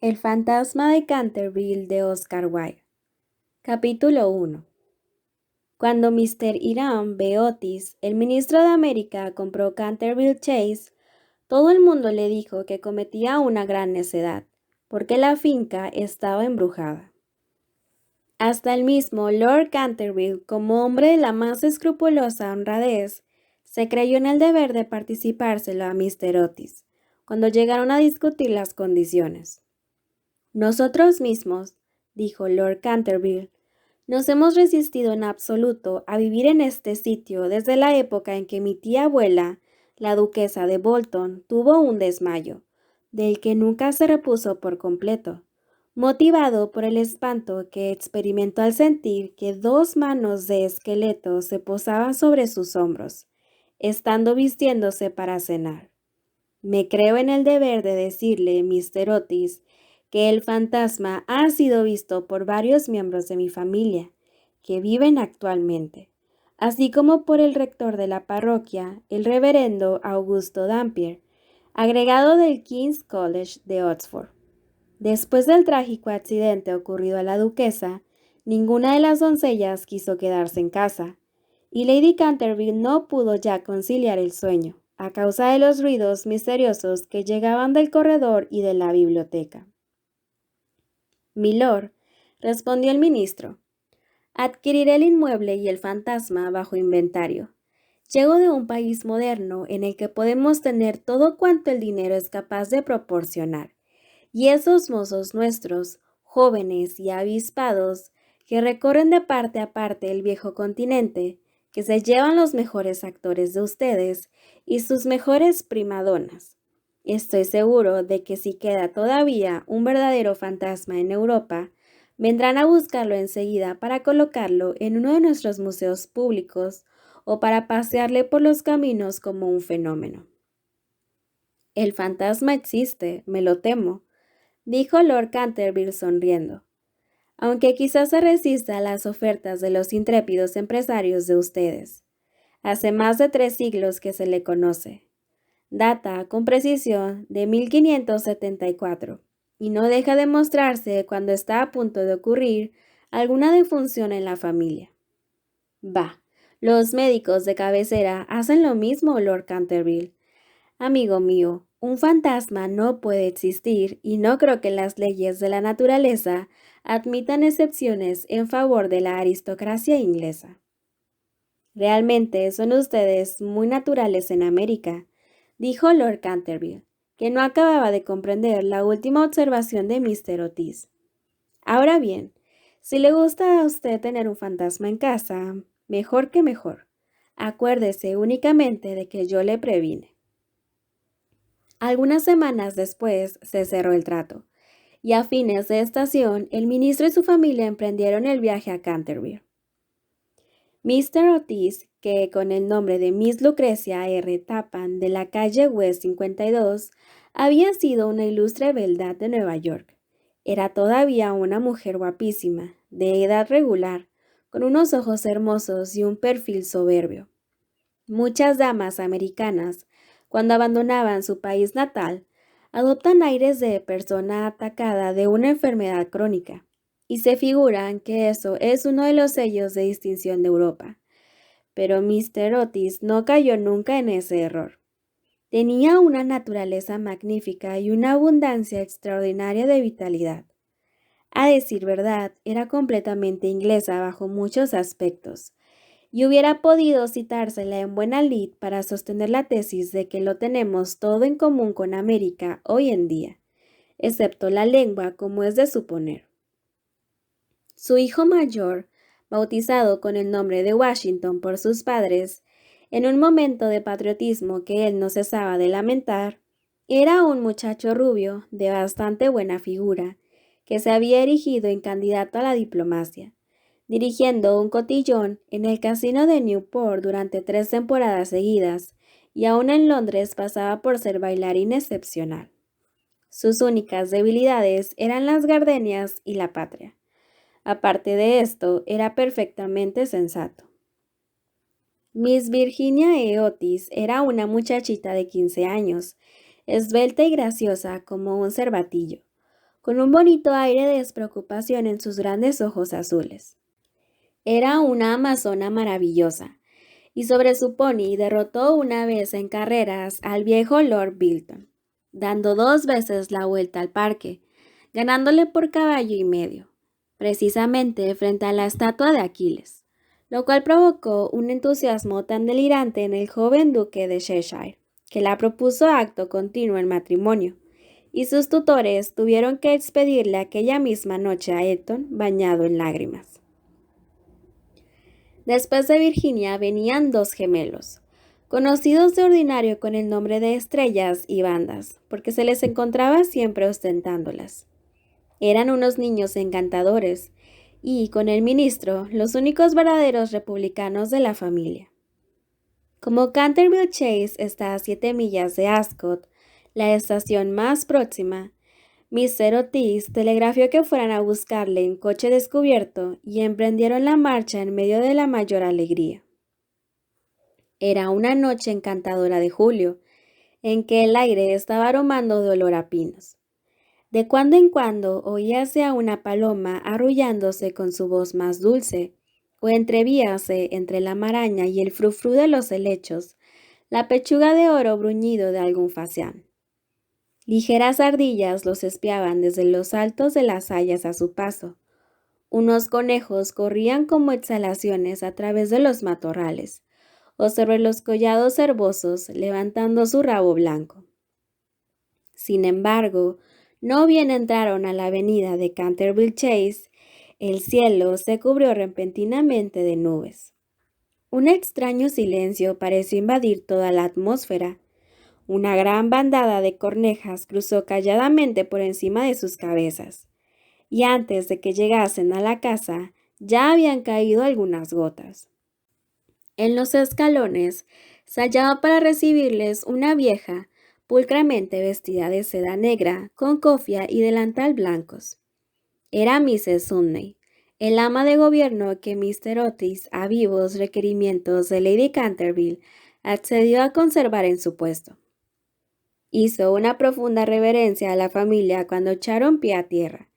El fantasma de Canterville de Oscar Wilde. Capítulo 1. Cuando Mr. Hiram B. Otis, el ministro de América, compró Canterville Chase, todo el mundo le dijo que cometía una gran necedad, porque la finca estaba embrujada. Hasta el mismo Lord Canterville, como hombre de la más escrupulosa honradez, se creyó en el deber de participárselo a Mr. Otis, cuando llegaron a discutir las condiciones. Nosotros mismos, dijo Lord Canterville, nos hemos resistido en absoluto a vivir en este sitio desde la época en que mi tía abuela, la duquesa de Bolton, tuvo un desmayo, del que nunca se repuso por completo, motivado por el espanto que experimentó al sentir que dos manos de esqueleto se posaban sobre sus hombros, estando vistiéndose para cenar. Me creo en el deber de decirle, Mr. Otis, que el fantasma ha sido visto por varios miembros de mi familia, que viven actualmente, así como por el rector de la parroquia, el reverendo Augusto Dampier, agregado del King's College de Oxford. Después del trágico accidente ocurrido a la duquesa, ninguna de las doncellas quiso quedarse en casa, y Lady Canterville no pudo ya conciliar el sueño, a causa de los ruidos misteriosos que llegaban del corredor y de la biblioteca. Milord, respondió el ministro, adquiriré el inmueble y el fantasma bajo inventario. Llego de un país moderno en el que podemos tener todo cuanto el dinero es capaz de proporcionar, y esos mozos nuestros, jóvenes y avispados, que recorren de parte a parte el viejo continente, que se llevan los mejores actores de ustedes y sus mejores primadonas. Estoy seguro de que si queda todavía un verdadero fantasma en Europa, vendrán a buscarlo enseguida para colocarlo en uno de nuestros museos públicos o para pasearle por los caminos como un fenómeno. El fantasma existe, me lo temo, dijo Lord Canterville sonriendo, aunque quizás se resista a las ofertas de los intrépidos empresarios de ustedes. Hace más de 3 siglos que se le conoce. Data con precisión de 1574 y no deja de mostrarse cuando está a punto de ocurrir alguna defunción en la familia. Bah, los médicos de cabecera hacen lo mismo, Lord Canterville. Amigo mío, un fantasma no puede existir y no creo que las leyes de la naturaleza admitan excepciones en favor de la aristocracia inglesa. Realmente son ustedes muy naturales en América, dijo Lord Canterville, que no acababa de comprender la última observación de Mr. Otis. Ahora bien, si le gusta a usted tener un fantasma en casa, mejor que mejor. Acuérdese únicamente de que yo le previne. Algunas semanas después se cerró el trato, y a fines de estación el ministro y su familia emprendieron el viaje a Canterbury. Mr. Otis, que con el nombre de Miss Lucrecia R. Tappan de la calle West 52, había sido una ilustre beldad de Nueva York. Era todavía una mujer guapísima, de edad regular, con unos ojos hermosos y un perfil soberbio. Muchas damas americanas, cuando abandonaban su país natal, adoptan aires de persona atacada de una enfermedad crónica, y se figuran que eso es uno de los sellos de distinción de Europa. Pero Mr. Otis no cayó nunca en ese error. Tenía una naturaleza magnífica y una abundancia extraordinaria de vitalidad. A decir verdad, era completamente inglesa bajo muchos aspectos, y hubiera podido citársela en buena lid para sostener la tesis de que lo tenemos todo en común con América hoy en día, excepto la lengua, como es de suponer. Su hijo mayor, bautizado con el nombre de Washington por sus padres, en un momento de patriotismo que él no cesaba de lamentar, era un muchacho rubio de bastante buena figura, que se había erigido en candidato a la diplomacia, dirigiendo un cotillón en el casino de Newport durante 3 temporadas seguidas, y aún en Londres pasaba por ser bailarín excepcional. Sus únicas debilidades eran las gardenias y la patria. Aparte de esto, era perfectamente sensato. Miss Virginia E. Otis era una muchachita de 15 años, esbelta y graciosa como un cervatillo, con un bonito aire de despreocupación en sus grandes ojos azules. Era una amazona maravillosa, y sobre su pony derrotó una vez en carreras al viejo Lord Bilton, dando 2 veces la vuelta al parque, ganándole por caballo y medio, precisamente frente a la estatua de Aquiles, lo cual provocó un entusiasmo tan delirante en el joven duque de Cheshire, que la propuso acto continuo en matrimonio, y sus tutores tuvieron que expedirle aquella misma noche a Eton bañado en lágrimas. Después de Virginia venían 2 gemelos, conocidos de ordinario con el nombre de Estrellas y Bandas, porque se les encontraba siempre ostentándolas. Eran unos niños encantadores y, con el ministro, los únicos verdaderos republicanos de la familia. Como Canterville Chase está a 7 millas de Ascot, la estación más próxima, Mr. Otis telegrafió que fueran a buscarle en coche descubierto y emprendieron la marcha en medio de la mayor alegría. Era una noche encantadora de julio, en que el aire estaba aromando de olor a pinos. De cuando en cuando oíase a una paloma arrullándose con su voz más dulce, o entrevíase entre la maraña y el frufrú de los helechos la pechuga de oro bruñido de algún facián. Ligeras ardillas los espiaban desde los altos de las hayas a su paso. Unos conejos corrían como exhalaciones a través de los matorrales, o sobre los collados herbosos levantando su rabo blanco. Sin embargo, no bien entraron a la avenida de Canterville Chase, el cielo se cubrió repentinamente de nubes. Un extraño silencio pareció invadir toda la atmósfera. Una gran bandada de cornejas cruzó calladamente por encima de sus cabezas, y antes de que llegasen a la casa ya habían caído algunas gotas. En los escalones se hallaba para recibirles una vieja, pulcramente vestida de seda negra, con cofia y delantal blancos. Era Mrs. Sunday, el ama de gobierno que Mr. Otis, a vivos requerimientos de Lady Canterville, accedió a conservar en su puesto. Hizo una profunda reverencia a la familia cuando echaron pie a tierra,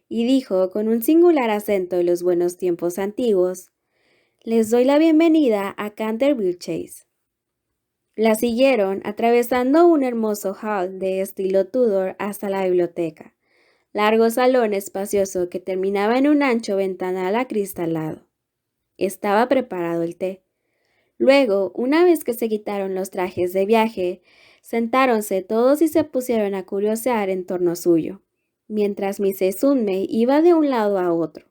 y dijo con un singular acento de los buenos tiempos antiguos: «Les doy la bienvenida a Canterville Chase». La siguieron atravesando un hermoso hall de estilo Tudor hasta la biblioteca, largo salón espacioso que terminaba en un ancho ventanal acristalado. Estaba preparado el té. Luego, una vez que se quitaron los trajes de viaje, sentáronse todos y se pusieron a curiosear en torno suyo, mientras Mrs. Sunday iba de un lado a otro.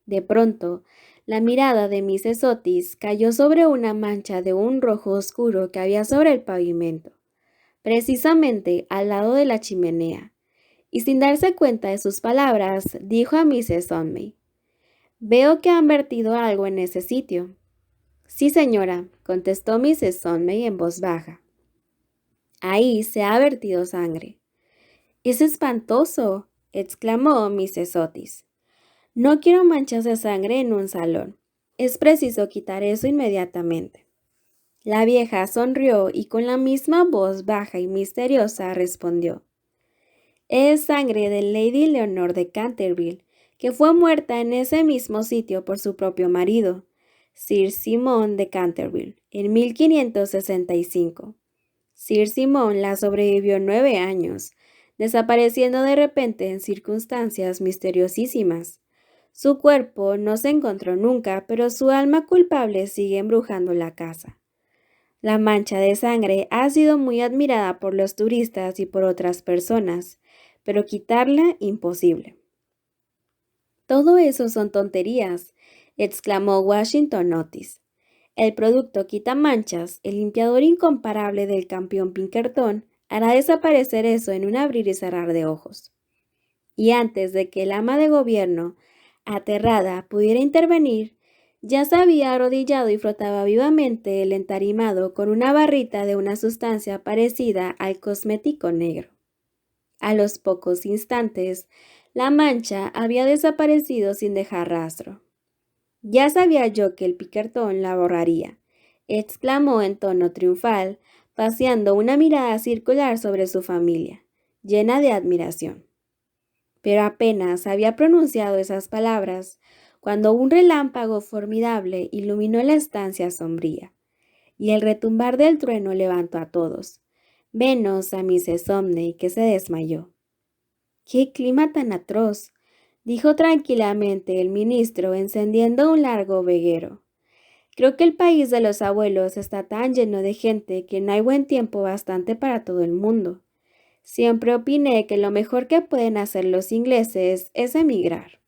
De pronto, la mirada de Mrs. Otis cayó sobre una mancha de un rojo oscuro que había sobre el pavimento, precisamente al lado de la chimenea, y sin darse cuenta de sus palabras, dijo a Mrs. Sunday: «Veo que han vertido algo en ese sitio». «Sí, señora», contestó Mrs. Sunday en voz baja. «Ahí se ha vertido sangre». «Es espantoso», exclamó Mrs. Otis. «No quiero manchas de sangre en un salón. Es preciso quitar eso inmediatamente». La vieja sonrió y con la misma voz baja y misteriosa respondió: «Es sangre de Lady Leonor de Canterville, que fue muerta en ese mismo sitio por su propio marido, Sir Simon de Canterville, en 1565. Sir Simon la sobrevivió 9 años, desapareciendo de repente en circunstancias misteriosísimas. Su cuerpo no se encontró nunca, pero su alma culpable sigue embrujando la casa. La mancha de sangre ha sido muy admirada por los turistas y por otras personas, pero quitarla imposible». «Todo eso son tonterías», exclamó Washington Otis. «El producto quita manchas, el limpiador incomparable del campeón Pinkerton, hará desaparecer eso en un abrir y cerrar de ojos». Y antes de que el ama de gobierno, aterrada, pudiera intervenir, ya se había arrodillado y frotaba vivamente el entarimado con una barrita de una sustancia parecida al cosmético negro. A los pocos instantes, la mancha había desaparecido sin dejar rastro. «Ya sabía yo que el Pinkerton la borraría», exclamó en tono triunfal, paseando una mirada circular sobre su familia, llena de admiración. pero apenas había pronunciado esas palabras cuando un relámpago formidable iluminó la estancia sombría, y el retumbar del trueno levantó a todos, menos a Mrs. Omney, que se desmayó. ¡Qué clima tan atroz!, dijo tranquilamente el ministro, encendiendo un largo veguero. Creo que el país de los abuelos está tan lleno de gente que no hay buen tiempo bastante para todo el mundo. Siempre opiné que lo mejor que pueden hacer los ingleses es emigrar.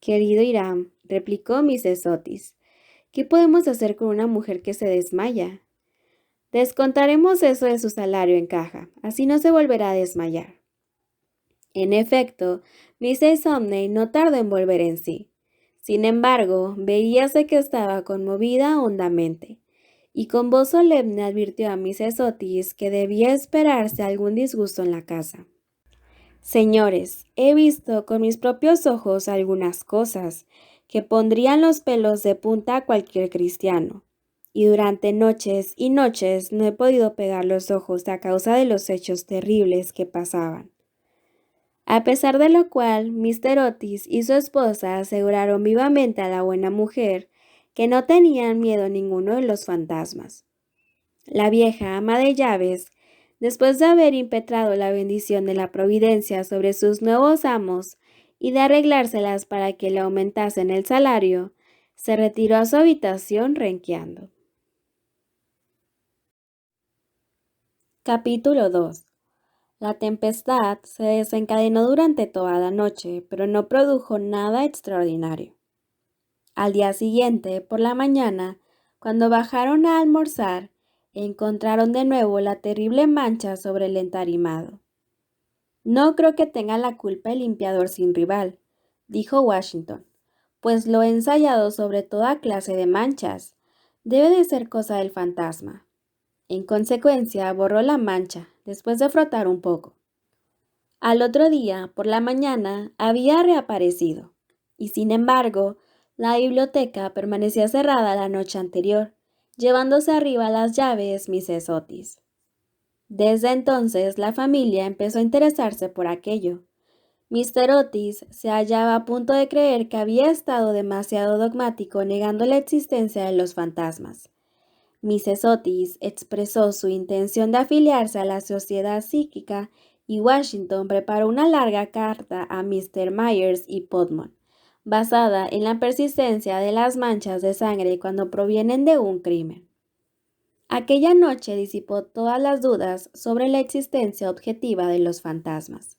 Querido Hiram, replicó Mrs. Otis, ¿qué podemos hacer con una mujer que se desmaya? Descontaremos eso de su salario en caja, así no se volverá a desmayar. En efecto, Mrs. Omney no tardó en volver en sí. Sin embargo, veíase que estaba conmovida hondamente, y con voz solemne advirtió a Mrs. Otis que debía esperarse algún disgusto en la casa. Señores, he visto con mis propios ojos algunas cosas que pondrían los pelos de punta a cualquier cristiano, y durante noches y noches no he podido pegar los ojos a causa de los hechos terribles que pasaban. A pesar de lo cual, Mr. Otis y su esposa aseguraron vivamente a la buena mujer que no tenían miedo ninguno de los fantasmas. La vieja ama de llaves, después de haber impetrado la bendición de la providencia sobre sus nuevos amos y de arreglárselas para que le aumentasen el salario, se retiró a su habitación renqueando. Capítulo 2. La tempestad se desencadenó durante toda la noche, pero no produjo nada extraordinario. Al día siguiente, por la mañana, cuando bajaron a almorzar, encontraron de nuevo la terrible mancha sobre el entarimado. No creo que tenga la culpa el limpiador sin rival, dijo Washington, pues lo he ensayado sobre toda clase de manchas. Debe de ser cosa del fantasma. En consecuencia, borró la mancha, después de frotar un poco. Al otro día, por la mañana, había reaparecido, y sin embargo, la biblioteca permanecía cerrada la noche anterior, llevándose arriba las llaves Mrs. Otis. Desde entonces, la familia empezó a interesarse por aquello. Mr. Otis se hallaba a punto de creer que había estado demasiado dogmático negando la existencia de los fantasmas. Mrs. Otis expresó su intención de afiliarse a la Sociedad Psíquica y Washington preparó una larga carta a Mr. Myers y Putnam, basada en la persistencia de las manchas de sangre cuando provienen de un crimen. Aquella noche disipó todas las dudas sobre la existencia objetiva de los fantasmas.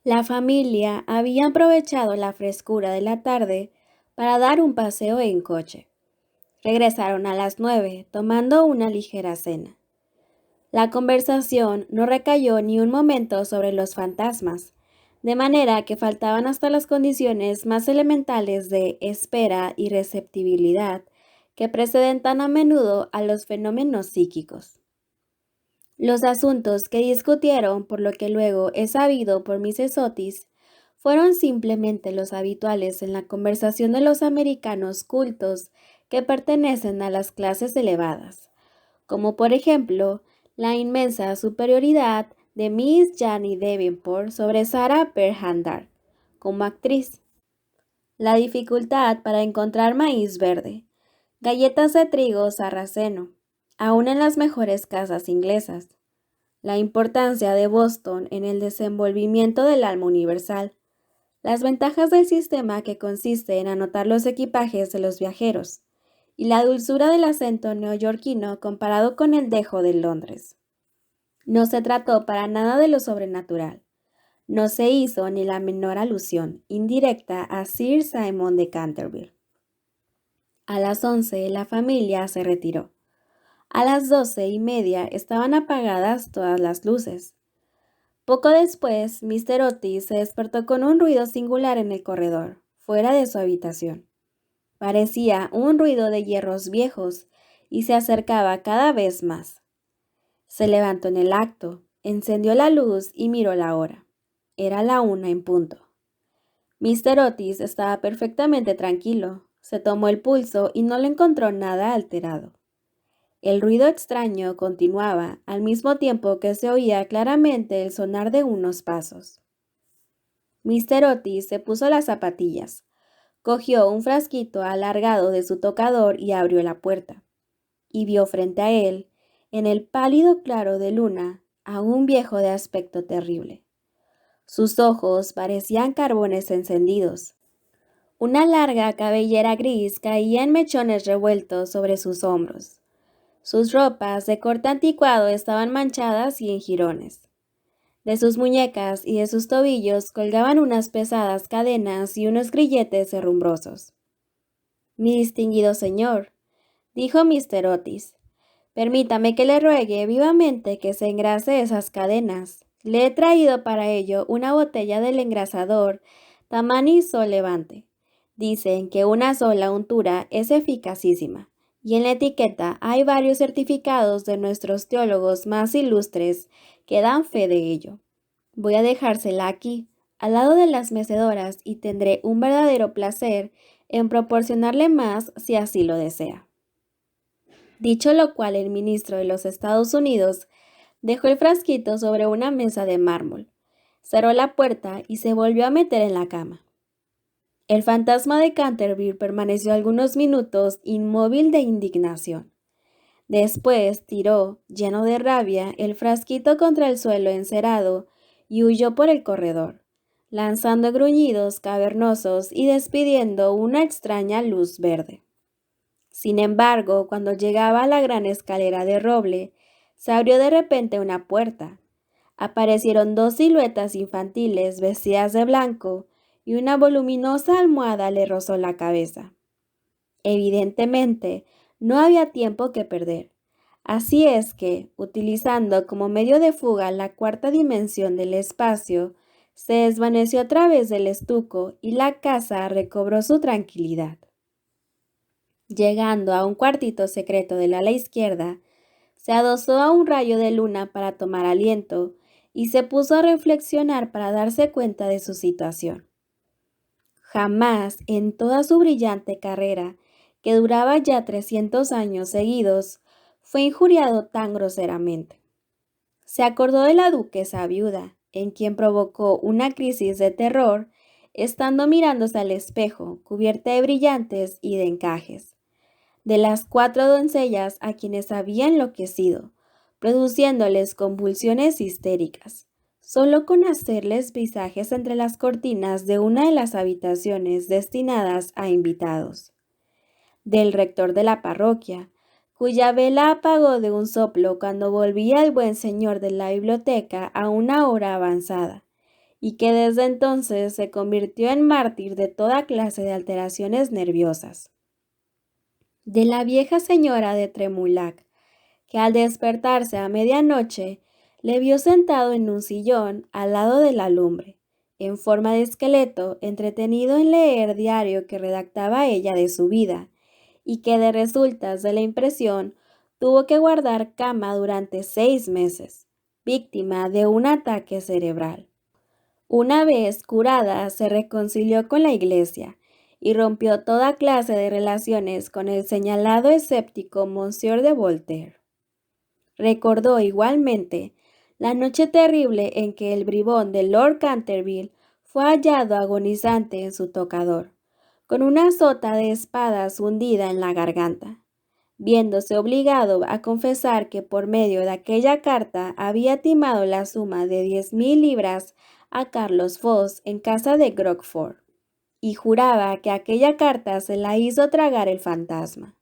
La familia había aprovechado la frescura de la tarde para dar un paseo en coche. Regresaron a las 9, tomando una ligera cena. La conversación no recayó ni un momento sobre los fantasmas, de manera que faltaban hasta las condiciones más elementales de espera y receptibilidad que preceden tan a menudo a los fenómenos psíquicos. Los asuntos que discutieron, por lo que luego es sabido por Mrs. Otis, fueron simplemente los habituales en la conversación de los americanos cultos que pertenecen a las clases elevadas, como por ejemplo la inmensa superioridad de Miss Janie Davenport sobre Sarah Bernhardt como actriz, la dificultad para encontrar maíz verde, galletas de trigo sarraceno, aún en las mejores casas inglesas, la importancia de Boston en el desenvolvimiento del alma universal, las ventajas del sistema que consiste en anotar los equipajes de los viajeros, y la dulzura del acento neoyorquino comparado con el dejo de Londres. No se trató para nada de lo sobrenatural. No se hizo ni la menor alusión indirecta a Sir Simon de Canterville. A las 11 la familia se retiró. A las 12:30 estaban apagadas todas las luces. Poco después, Mr. Otis se despertó con un ruido singular en el corredor, fuera de su habitación. Parecía un ruido de hierros viejos y se acercaba cada vez más. Se levantó en el acto, encendió la luz y miró la hora. Era la 1 en punto. Mr. Otis estaba perfectamente tranquilo. Se tomó el pulso y no lo encontró nada alterado. El ruido extraño continuaba, al mismo tiempo que se oía claramente el sonar de unos pasos. Mr. Otis se puso las zapatillas, cogió un frasquito alargado de su tocador y abrió la puerta, y vio frente a él, en el pálido claro de luna, a un viejo de aspecto terrible. Sus ojos parecían carbones encendidos. Una larga cabellera gris caía en mechones revueltos sobre sus hombros. Sus ropas de corte anticuado estaban manchadas y en jirones. De sus muñecas y de sus tobillos colgaban unas pesadas cadenas y unos grilletes herrumbrosos. «Mi distinguido señor», dijo Mr. Otis, «permítame que le ruegue vivamente que se engrase esas cadenas. Le he traído para ello una botella del engrasador Tammany Sol Levante. Dicen que una sola untura es eficacísima, y en la etiqueta hay varios certificados de nuestros teólogos más ilustres que dan fe de ello. Voy a dejársela aquí, al lado de las mecedoras, y tendré un verdadero placer en proporcionarle más si así lo desea». Dicho lo cual, el ministro de los Estados Unidos dejó el frasquito sobre una mesa de mármol, cerró la puerta y se volvió a meter en la cama. El fantasma de Canterville permaneció algunos minutos inmóvil de indignación. Después tiró, lleno de rabia, el frasquito contra el suelo encerado y huyó por el corredor, lanzando gruñidos cavernosos y despidiendo una extraña luz verde. Sin embargo, cuando llegaba a la gran escalera de roble, se abrió de repente una puerta. Aparecieron dos siluetas infantiles vestidas de blanco y una voluminosa almohada le rozó la cabeza. Evidentemente, no había tiempo que perder. Así es que, utilizando como medio de fuga la cuarta dimensión del espacio, se desvaneció a través del estuco y la casa recobró su tranquilidad. Llegando a un cuartito secreto del ala izquierda, se adosó a un rayo de luna para tomar aliento y se puso a reflexionar para darse cuenta de su situación. Jamás en toda su brillante carrera, que duraba ya 300 años seguidos, fue injuriado tan groseramente. Se acordó de la duquesa viuda, en quien provocó una crisis de terror, estando mirándose al espejo, cubierta de brillantes y de encajes, de las 4 doncellas a quienes había enloquecido, produciéndoles convulsiones histéricas, solo con hacerles visajes entre las cortinas de una de las habitaciones destinadas a invitados. Del rector de la parroquia, cuya vela apagó de un soplo cuando volvía el buen señor de la biblioteca a una hora avanzada, y que desde entonces se convirtió en mártir de toda clase de alteraciones nerviosas. De la vieja señora de Tremouac, que al despertarse a medianoche le vio sentado en un sillón al lado de la lumbre, en forma de esqueleto, entretenido en leer diario que redactaba ella de su vida, y que de resultas de la impresión tuvo que guardar cama durante 6 meses, víctima de un ataque cerebral. Una vez curada, se reconcilió con la Iglesia y rompió toda clase de relaciones con el señalado escéptico Monsieur de Voltaire. Recordó igualmente la noche terrible en que el bribón de Lord Canterville fue hallado agonizante en su tocador, con una sota de espadas hundida en la garganta, viéndose obligado a confesar que por medio de aquella carta había timado la suma de 10,000 libras a Carlos Foss en casa de Crockford, y juraba que aquella carta se la hizo tragar el fantasma.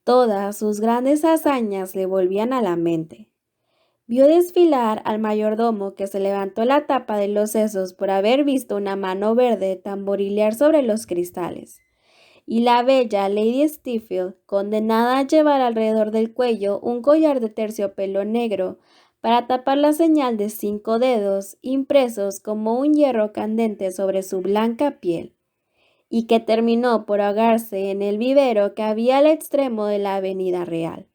Todas sus grandes hazañas le volvían a la mente. Vio desfilar al mayordomo, que se levantó la tapa de los sesos por haber visto una mano verde tamborilear sobre los cristales, y la bella Lady Stephen, condenada a llevar alrededor del cuello un collar de terciopelo negro para tapar la señal de 5 dedos impresos como un hierro candente sobre su blanca piel, y que terminó por ahogarse en el vivero que había al extremo de la Avenida Real.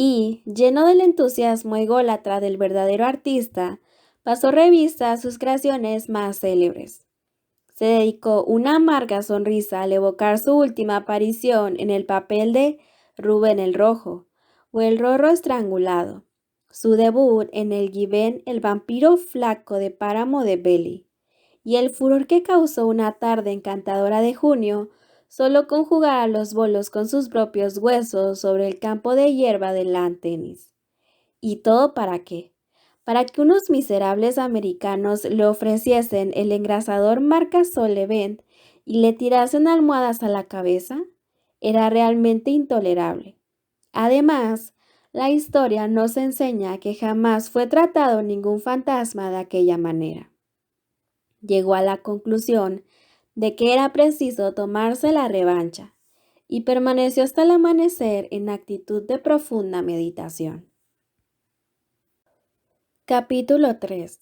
Y, lleno del entusiasmo ególatra del verdadero artista, pasó revista a sus creaciones más célebres. Se dedicó una amarga sonrisa al evocar su última aparición en el papel de Rubén el Rojo o el Rorro estrangulado, su debut en el Given, el vampiro flaco de Páramo de Belly, y el furor que causó una tarde encantadora de junio solo con jugar a los bolos con sus propios huesos sobre el campo de hierba del lawn tenis. ¿Y todo para qué? Para que unos miserables americanos le ofreciesen el engrasador marca Solevent y le tirasen almohadas a la cabeza. Era realmente intolerable. Además, la historia nos enseña que jamás fue tratado ningún fantasma de aquella manera. Llegó a la conclusión de que era preciso tomarse la revancha y permaneció hasta el amanecer en actitud de profunda meditación. Capítulo 3.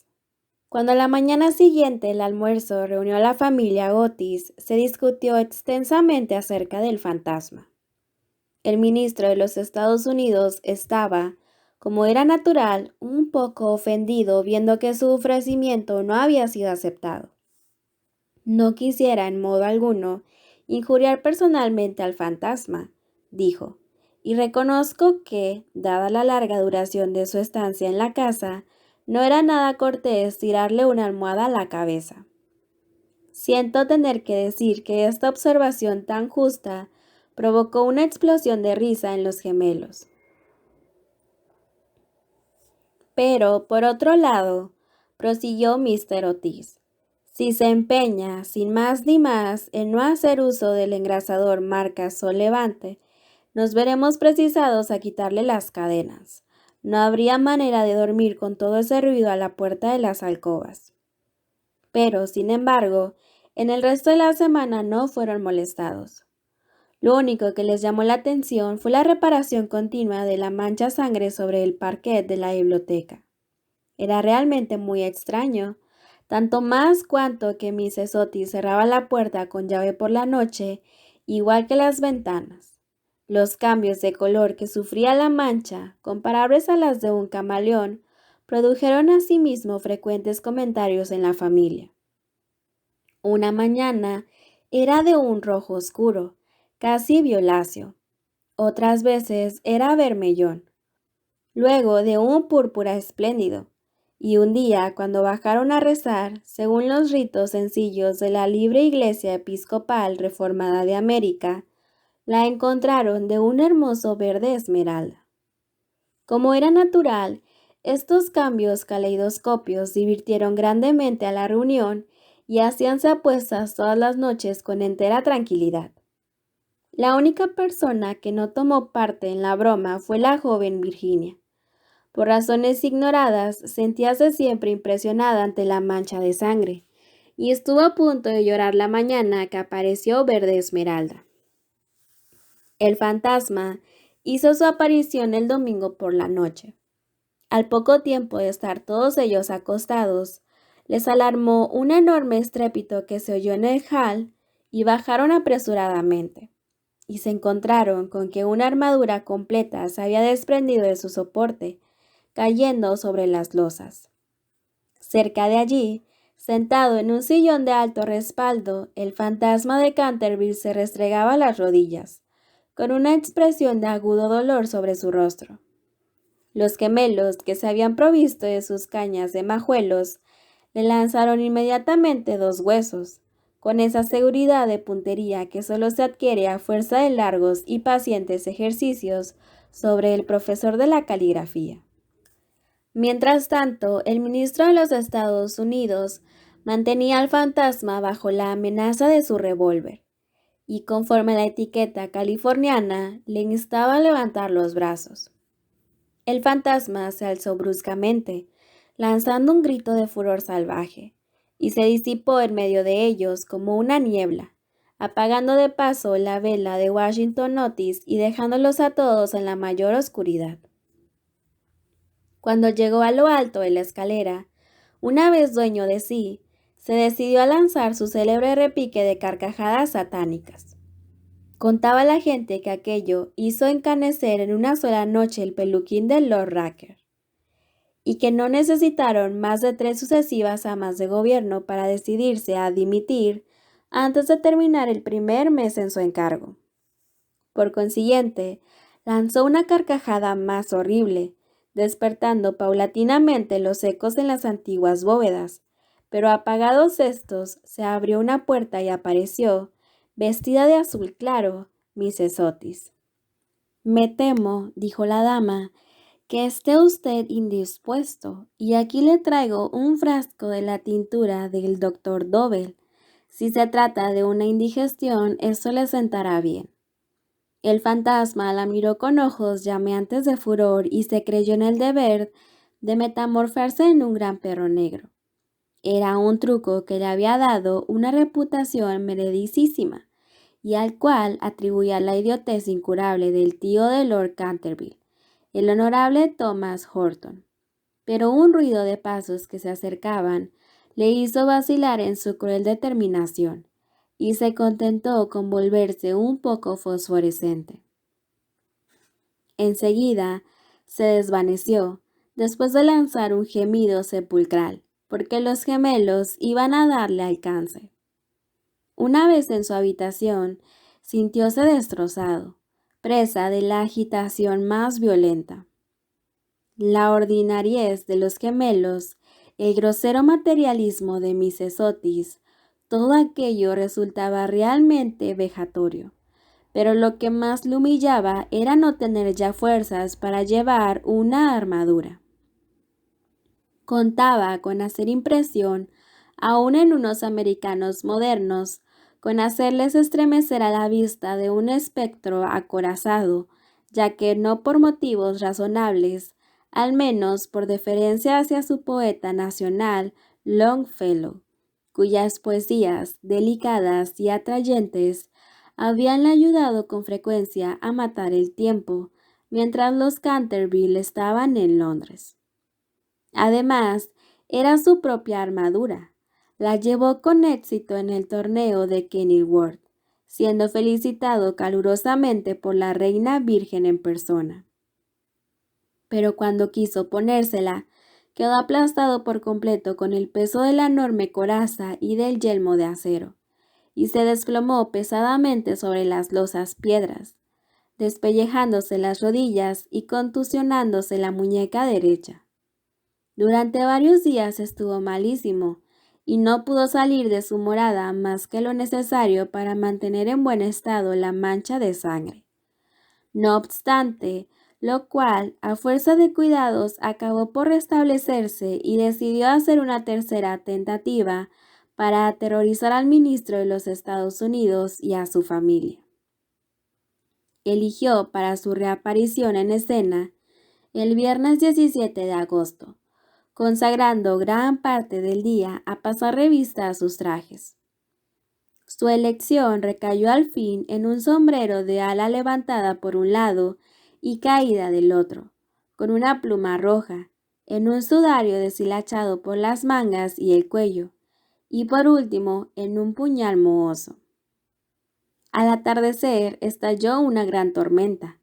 Cuando la mañana siguiente el almuerzo reunió a la familia Otis, se discutió extensamente acerca del fantasma. El ministro de los Estados Unidos estaba, como era natural, un poco ofendido viendo que su ofrecimiento no había sido aceptado. No quisiera en modo alguno injuriar personalmente al fantasma, dijo, y reconozco que, dada la larga duración de su estancia en la casa, no era nada cortés tirarle una almohada a la cabeza. Siento tener que decir que esta observación tan justa provocó una explosión de risa en los gemelos. Pero, por otro lado, prosiguió Mr. Otis, si se empeña, sin más ni más, en no hacer uso del engrasador marca Sol Levante, nos veremos precisados a quitarle las cadenas. No habría manera de dormir con todo ese ruido a la puerta de las alcobas. Pero, sin embargo, en el resto de la semana no fueron molestados. Lo único que les llamó la atención fue la reparación continua de la mancha sangre sobre el parquet de la biblioteca. Era realmente muy extraño, tanto más cuanto que Mrs. Otis cerraba la puerta con llave por la noche, igual que las ventanas. Los cambios de color que sufría la mancha, comparables a las de un camaleón, produjeron asimismo frecuentes comentarios en la familia. Una mañana era de un rojo oscuro, casi violáceo. Otras veces era vermellón, luego de un púrpura espléndido. Y un día, cuando bajaron a rezar, según los ritos sencillos de la Libre Iglesia Episcopal Reformada de América, la encontraron de un hermoso verde esmeralda. Como era natural, estos cambios caleidoscopios divirtieron grandemente a la reunión y hacíanse apuestas todas las noches con entera tranquilidad. La única persona que no tomó parte en la broma fue la joven Virginia. Por razones ignoradas, sentíase siempre impresionada ante la mancha de sangre, y estuvo a punto de llorar la mañana que apareció verde esmeralda. El fantasma hizo su aparición el domingo por la noche. Al poco tiempo de estar todos ellos acostados, les alarmó un enorme estrépito que se oyó en el hall y bajaron apresuradamente, y se encontraron con que una armadura completa se había desprendido de su soporte, cayendo sobre las losas. Cerca de allí, sentado en un sillón de alto respaldo, el fantasma de Canterville se restregaba las rodillas, con una expresión de agudo dolor sobre su rostro. Los gemelos, que se habían provisto de sus cañas de majuelos, le lanzaron inmediatamente 2 huesos, con esa seguridad de puntería que solo se adquiere a fuerza de largos y pacientes ejercicios sobre el profesor de la caligrafía. Mientras tanto, el ministro de los Estados Unidos mantenía al fantasma bajo la amenaza de su revólver, y conforme a la etiqueta californiana, le instaba a levantar los brazos. El fantasma se alzó bruscamente, lanzando un grito de furor salvaje, y se disipó en medio de ellos como una niebla, apagando de paso la vela de Washington Otis y dejándolos a todos en la mayor oscuridad. Cuando llegó a lo alto de la escalera, una vez dueño de sí, se decidió a lanzar su célebre repique de carcajadas satánicas. Contaba la gente que aquello hizo encanecer en una sola noche el peluquín de Lord Raker, y que no necesitaron más de 3 sucesivas amas de gobierno para decidirse a dimitir antes de terminar el primer mes en su encargo. Por consiguiente, lanzó una carcajada más horrible, despertando paulatinamente los ecos en las antiguas bóvedas, pero apagados estos, se abrió una puerta y apareció, vestida de azul claro, Mrs. Otis. «Me temo», dijo la dama, «que esté usted indispuesto, y aquí le traigo un frasco de la tintura del doctor Dobell. Si se trata de una indigestión, eso le sentará bien». El fantasma la miró con ojos llameantes de furor y se creyó en el deber de metamorfosearse en un gran perro negro. Era un truco que le había dado una reputación merecísima y al cual atribuía la idiotez incurable del tío de Lord Canterville, el honorable Thomas Horton. Pero un ruido de pasos que se acercaban le hizo vacilar en su cruel determinación, y se contentó con volverse un poco fosforescente. Enseguida se desvaneció, después de lanzar un gemido sepulcral, porque los gemelos iban a darle alcance. Una vez en su habitación, sintióse destrozado, presa de la agitación más violenta. La ordinariez de los gemelos, el grosero materialismo de Mrs. Otis, todo aquello resultaba realmente vejatorio, pero lo que más le humillaba era no tener ya fuerzas para llevar una armadura. Contaba con hacer impresión, aun en unos americanos modernos, con hacerles estremecer a la vista de un espectro acorazado, ya que no por motivos razonables, al menos por deferencia hacia su poeta nacional, Longfellow, cuyas poesías, delicadas y atrayentes, habían ayudado con frecuencia a matar el tiempo, mientras los Canterville estaban en Londres. Además, era su propia armadura. La llevó con éxito en el torneo de Kenilworth, siendo felicitado calurosamente por la reina virgen en persona. Pero cuando quiso ponérsela, quedó aplastado por completo con el peso de la enorme coraza y del yelmo de acero, y se desplomó pesadamente sobre las losas piedras, despellejándose las rodillas y contusionándose la muñeca derecha. Durante varios días estuvo malísimo y no pudo salir de su morada más que lo necesario para mantener en buen estado la mancha de sangre. No obstante, lo cual, a fuerza de cuidados, acabó por restablecerse y decidió hacer una tercera tentativa para aterrorizar al ministro de los Estados Unidos y a su familia. Eligió para su reaparición en escena el viernes 17 de agosto, consagrando gran parte del día a pasar revista a sus trajes. Su elección recayó al fin en un sombrero de ala levantada por un lado y caída del otro, con una pluma roja, en un sudario deshilachado por las mangas y el cuello, y por último en un puñal mohoso. Al atardecer estalló una gran tormenta.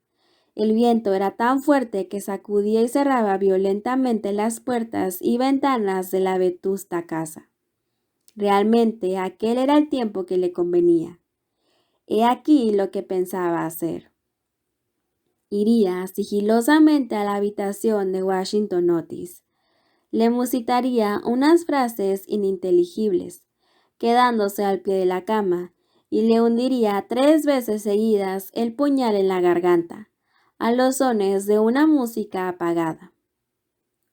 El viento era tan fuerte que sacudía y cerraba violentamente las puertas y ventanas de la vetusta casa. Realmente aquel era el tiempo que le convenía. He aquí lo que pensaba hacer. Iría sigilosamente a la habitación de Washington Otis. Le musitaría unas frases ininteligibles, quedándose al pie de la cama, y le hundiría 3 veces seguidas el puñal en la garganta, a los sones de una música apagada.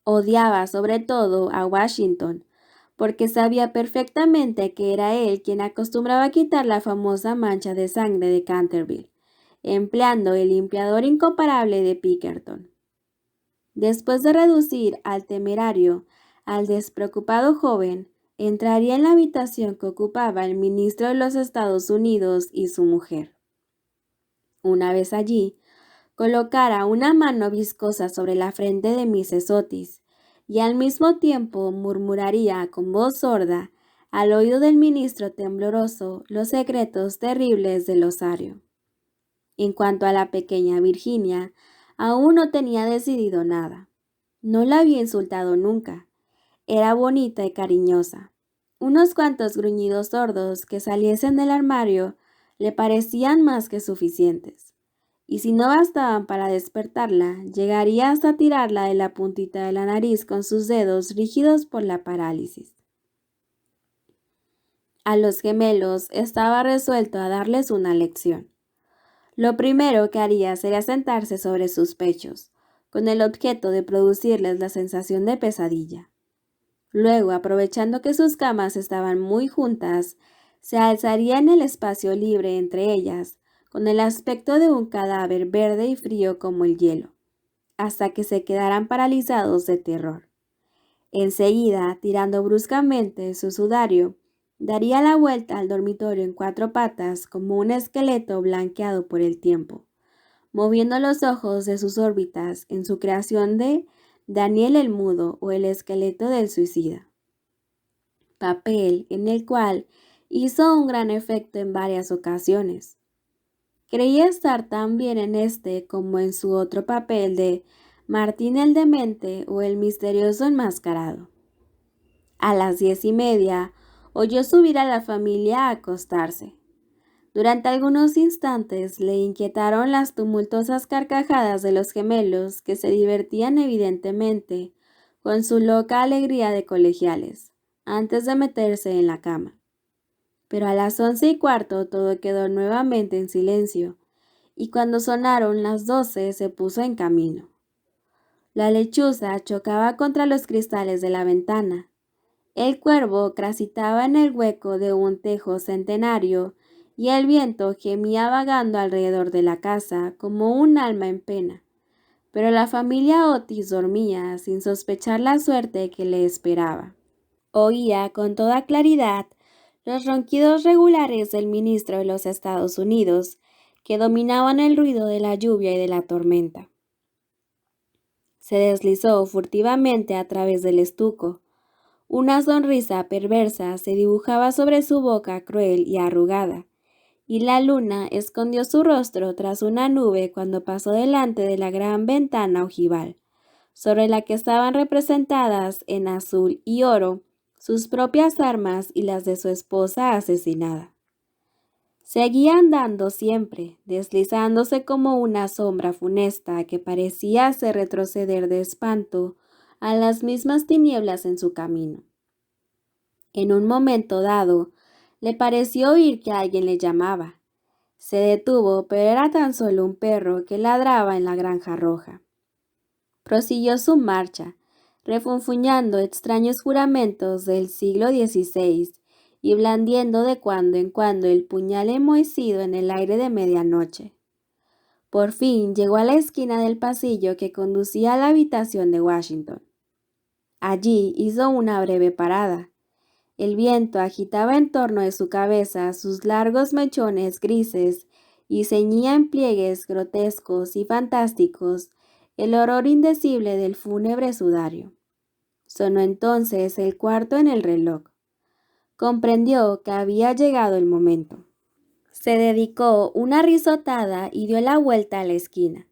Odiaba sobre todo a Washington, porque sabía perfectamente que era él quien acostumbraba a quitar la famosa mancha de sangre de Canterville, empleando el limpiador incomparable de Pinkerton. Después de reducir al temerario, al despreocupado joven, entraría en la habitación que ocupaba el ministro de los Estados Unidos y su mujer. Una vez allí, colocara una mano viscosa sobre la frente de Mrs. Otis y al mismo tiempo murmuraría con voz sorda al oído del ministro tembloroso los secretos terribles del osario. En cuanto a la pequeña Virginia, aún no tenía decidido nada. No la había insultado nunca. Era bonita y cariñosa. Unos cuantos gruñidos sordos que saliesen del armario le parecían más que suficientes. Y si no bastaban para despertarla, llegaría hasta tirarla de la puntita de la nariz con sus dedos rígidos por la parálisis. A los gemelos estaba resuelto a darles una lección. Lo primero que haría sería sentarse sobre sus pechos, con el objeto de producirles la sensación de pesadilla. Luego, aprovechando que sus camas estaban muy juntas, se alzaría en el espacio libre entre ellas, con el aspecto de un cadáver verde y frío como el hielo, hasta que se quedaran paralizados de terror. Enseguida, tirando bruscamente su sudario, daría la vuelta al dormitorio en 4 patas como un esqueleto blanqueado por el tiempo, moviendo los ojos de sus órbitas en su creación de Daniel el Mudo o el esqueleto del suicida, papel en el cual hizo un gran efecto en varias ocasiones. Creía estar tan bien en este como en su otro papel de Martín el Demente o el misterioso enmascarado. A las 10:30 oyó subir a la familia a acostarse. Durante algunos instantes le inquietaron las tumultuosas carcajadas de los gemelos que se divertían evidentemente con su loca alegría de colegiales, antes de meterse en la cama. Pero a las 11:15 todo quedó nuevamente en silencio, y cuando sonaron las 12 se puso en camino. La lechuza chocaba contra los cristales de la ventana. El cuervo cracitaba en el hueco de un tejo centenario y el viento gemía vagando alrededor de la casa como un alma en pena. Pero la familia Otis dormía sin sospechar la suerte que le esperaba. Oía con toda claridad los ronquidos regulares del ministro de los Estados Unidos, que dominaban el ruido de la lluvia y de la tormenta. Se deslizó furtivamente a través del estuco. Una sonrisa perversa se dibujaba sobre su boca cruel y arrugada, y la luna escondió su rostro tras una nube cuando pasó delante de la gran ventana ojival, sobre la que estaban representadas en azul y oro sus propias armas y las de su esposa asesinada. Seguía andando siempre, deslizándose como una sombra funesta que parecía hacer retroceder de espanto a las mismas tinieblas en su camino. En un momento dado, le pareció oír que alguien le llamaba. Se detuvo, pero era tan solo un perro que ladraba en la granja roja. Prosiguió su marcha, refunfuñando extraños juramentos del siglo XVI y blandiendo de cuando en cuando el puñal enmohecido en el aire de medianoche. Por fin llegó a la esquina del pasillo que conducía a la habitación de Washington. Allí hizo una breve parada. El viento agitaba en torno de su cabeza sus largos mechones grises y ceñía en pliegues grotescos y fantásticos el horror indecible del fúnebre sudario. Sonó entonces el cuarto en el reloj. Comprendió que había llegado el momento. Se dedicó una risotada y dio la vuelta a la esquina,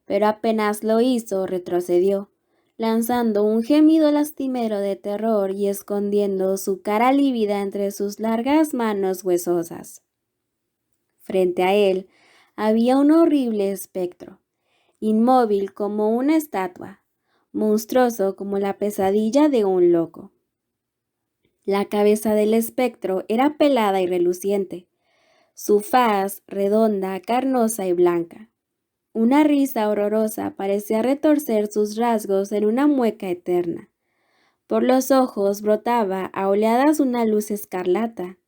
pero apenas lo hizo retrocedió, lanzando un gemido lastimero de terror y escondiendo su cara lívida entre sus largas manos huesosas. Frente a él había un horrible espectro, inmóvil como una estatua, monstruoso como la pesadilla de un loco. La cabeza del espectro era pelada y reluciente, su faz redonda, carnosa y blanca. Una risa horrorosa parecía retorcer sus rasgos en una mueca eterna. Por los ojos brotaba a oleadas una luz escarlata.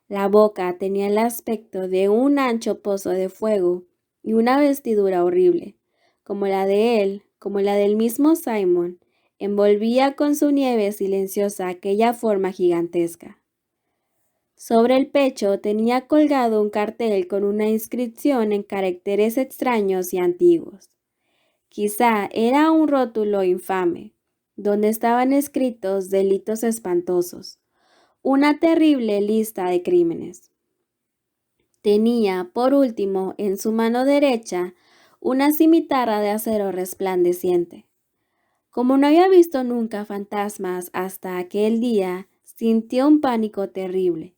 La boca tenía el aspecto de un ancho pozo de fuego y una vestidura horrible, como la de él, como la del mismo Simon, envolvía con su nieve silenciosa aquella forma gigantesca. Sobre el pecho tenía colgado un cartel con una inscripción en caracteres extraños y antiguos. Quizá era un rótulo infame, donde estaban escritos delitos espantosos, una terrible lista de crímenes. Tenía, por último, en su mano derecha, una cimitarra de acero resplandeciente. Como no había visto nunca fantasmas hasta aquel día, sintió un pánico terrible.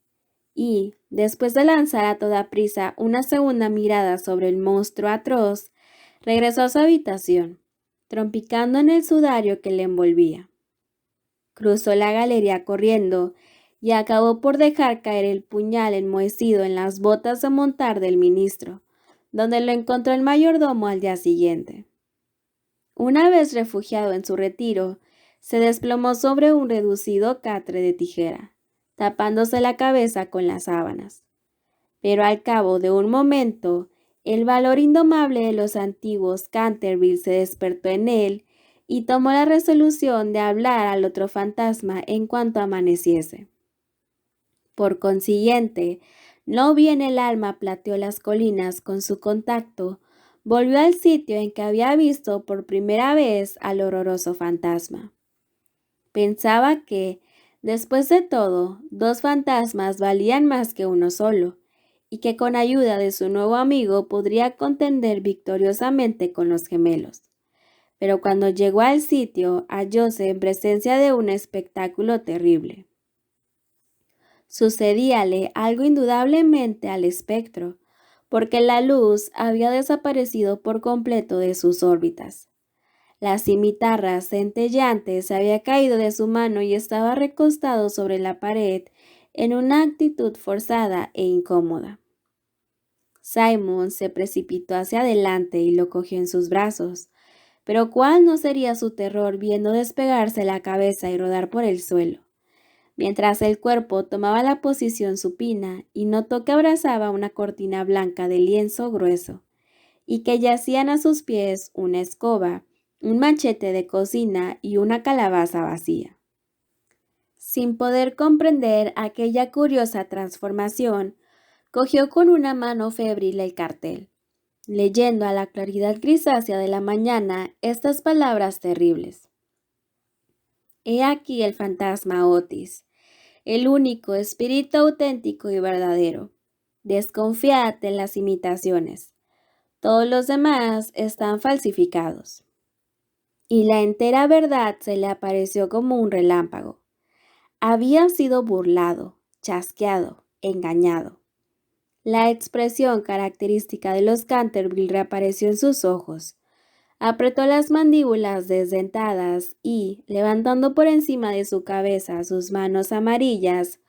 Y, después de lanzar a toda prisa una segunda mirada sobre el monstruo atroz, regresó a su habitación, trompicando en el sudario que le envolvía. Cruzó la galería corriendo y acabó por dejar caer el puñal enmohecido en las botas de montar del ministro, donde lo encontró el mayordomo al día siguiente. Una vez refugiado en su retiro, se desplomó sobre un reducido catre de tijera, tapándose la cabeza con las sábanas. Pero al cabo de un momento, el valor indomable de los antiguos Canterville se despertó en él y tomó la resolución de hablar al otro fantasma en cuanto amaneciese. Por consiguiente, no bien el alma plateó las colinas con su contacto, volvió al sitio en que había visto por primera vez al horroroso fantasma. Pensaba que, después de todo, dos fantasmas valían más que uno solo, y que con ayuda de su nuevo amigo podría contender victoriosamente con los gemelos. Pero cuando llegó al sitio, hallóse en presencia de un espectáculo terrible. Sucedíale algo indudablemente al espectro, porque la luz había desaparecido por completo de sus órbitas. La cimitarra centelleante se había caído de su mano y estaba recostado sobre la pared en una actitud forzada e incómoda. Simon se precipitó hacia adelante y lo cogió en sus brazos, pero cuál no sería su terror viendo despegarse la cabeza y rodar por el suelo, mientras el cuerpo tomaba la posición supina y notó que abrazaba una cortina blanca de lienzo grueso, y que yacían a sus pies una escoba, un machete de cocina y una calabaza vacía. Sin poder comprender aquella curiosa transformación, cogió con una mano febril el cartel, leyendo a la claridad grisácea de la mañana estas palabras terribles. He aquí el fantasma Otis, el único espíritu auténtico y verdadero. Desconfiad de las imitaciones. Todos los demás están falsificados. Y la entera verdad se le apareció como un relámpago. Había sido burlado, chasqueado, engañado. La expresión característica de los Canterville reapareció en sus ojos. Apretó las mandíbulas desdentadas y, levantando por encima de su cabeza sus manos amarillas,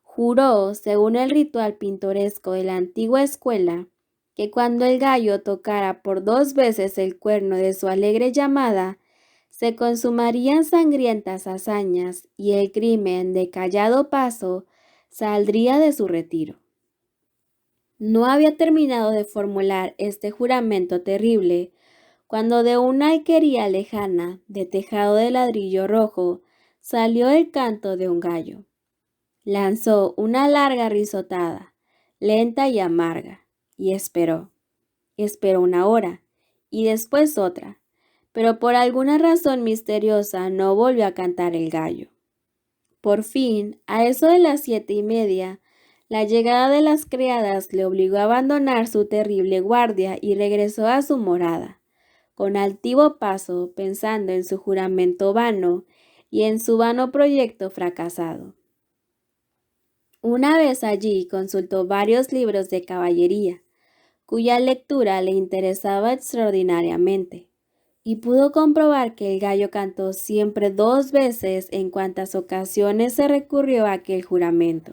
juró, según el ritual pintoresco de la antigua escuela, que cuando el gallo tocara por 2 veces el cuerno de su alegre llamada, se consumarían sangrientas hazañas y el crimen de callado paso saldría de su retiro. No había terminado de formular este juramento terrible cuando de una alquería lejana, de tejado de ladrillo rojo, salió el canto de un gallo. Lanzó una larga risotada, lenta y amarga, y esperó. Esperó una hora, y después otra, pero por alguna razón misteriosa no volvió a cantar el gallo. Por fin, a eso de las 7:30, la llegada de las criadas le obligó a abandonar su terrible guardia y regresó a su morada, con altivo paso, pensando en su juramento vano y en su vano proyecto fracasado. Una vez allí consultó varios libros de caballería, cuya lectura le interesaba extraordinariamente, y pudo comprobar que el gallo cantó siempre 2 veces en cuantas ocasiones se recurrió a aquel juramento.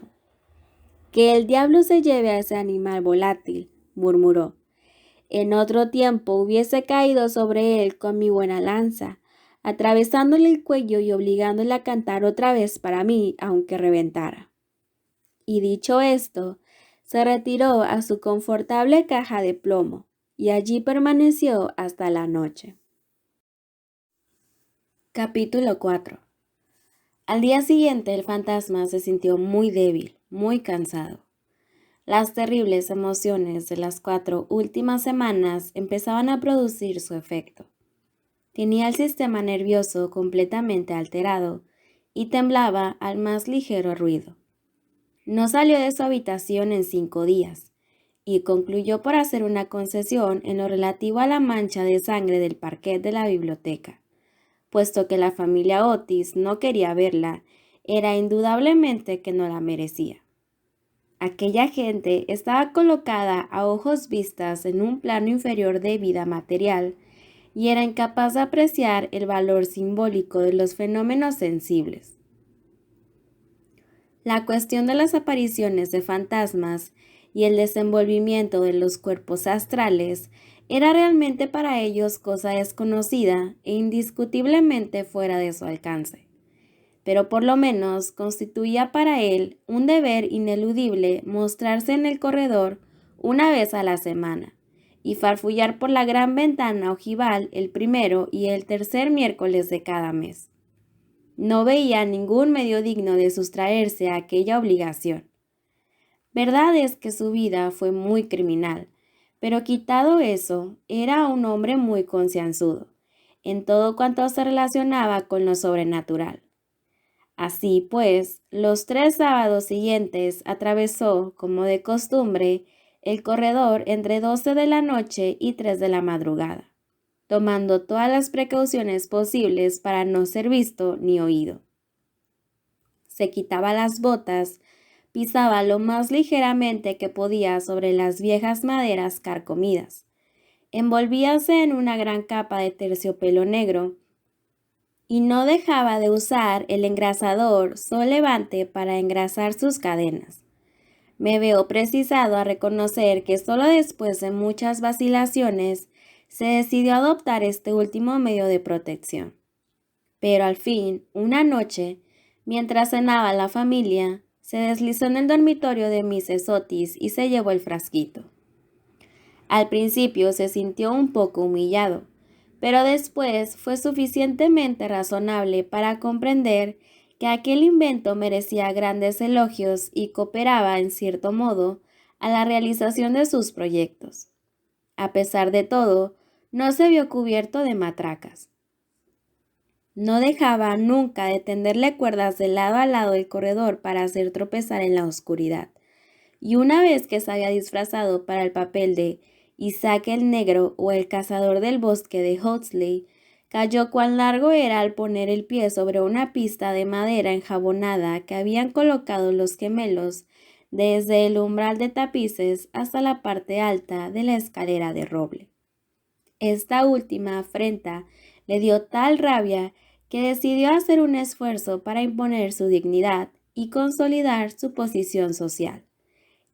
«Que el diablo se lleve a ese animal volátil», murmuró. «En otro tiempo hubiese caído sobre él con mi buena lanza, atravesándole el cuello y obligándole a cantar otra vez para mí, aunque reventara». Y dicho esto, se retiró a su confortable caja de plomo, y allí permaneció hasta la noche. Capítulo 4. Al día siguiente el fantasma se sintió muy débil, muy cansado. Las terribles emociones de las 4 últimas semanas empezaban a producir su efecto. Tenía el sistema nervioso completamente alterado y temblaba al más ligero ruido. No salió de su habitación en 5 días y concluyó por hacer una concesión en lo relativo a la mancha de sangre del parquet de la biblioteca. Puesto que la familia Otis no quería verla, era indudablemente que no la merecía. Aquella gente estaba colocada a ojos vistas en un plano inferior de vida material y era incapaz de apreciar el valor simbólico de los fenómenos sensibles. La cuestión de las apariciones de fantasmas y el desenvolvimiento de los cuerpos astrales era realmente para ellos cosa desconocida e indiscutiblemente fuera de su alcance. Pero por lo menos constituía para él un deber ineludible mostrarse en el corredor una vez a la semana y farfullar por la gran ventana ojival el primero y el tercer miércoles de cada mes. No veía ningún medio digno de sustraerse a aquella obligación. Verdad es que su vida fue muy criminal, pero quitado eso, era un hombre muy concienzudo en todo cuanto se relacionaba con lo sobrenatural. Así pues, los 3 sábados siguientes atravesó, como de costumbre, el corredor entre 12 de la noche y 3 de la madrugada, tomando todas las precauciones posibles para no ser visto ni oído. Se quitaba las botas, pisaba lo más ligeramente que podía sobre las viejas maderas carcomidas, envolvíase en una gran capa de terciopelo negro y no dejaba de usar el engrasador solevante para engrasar sus cadenas. Me veo precisado a reconocer que solo después de muchas vacilaciones se decidió a adoptar este último medio de protección. Pero al fin, una noche, mientras cenaba la familia, se deslizó en el dormitorio de Mrs. Otis y se llevó el frasquito. Al principio se sintió un poco humillado, pero después fue suficientemente razonable para comprender que aquel invento merecía grandes elogios y cooperaba, en cierto modo, a la realización de sus proyectos. A pesar de todo, no se vio cubierto de matracas. No dejaba nunca de tenderle cuerdas de lado a lado del corredor para hacer tropezar en la oscuridad. Y una vez que se había disfrazado para el papel de Isaac el Negro o el cazador del bosque de Huxley, cayó cuán largo era al poner el pie sobre una pista de madera enjabonada que habían colocado los gemelos desde el umbral de tapices hasta la parte alta de la escalera de roble. Esta última afrenta le dio tal rabia que decidió hacer un esfuerzo para imponer su dignidad y consolidar su posición social,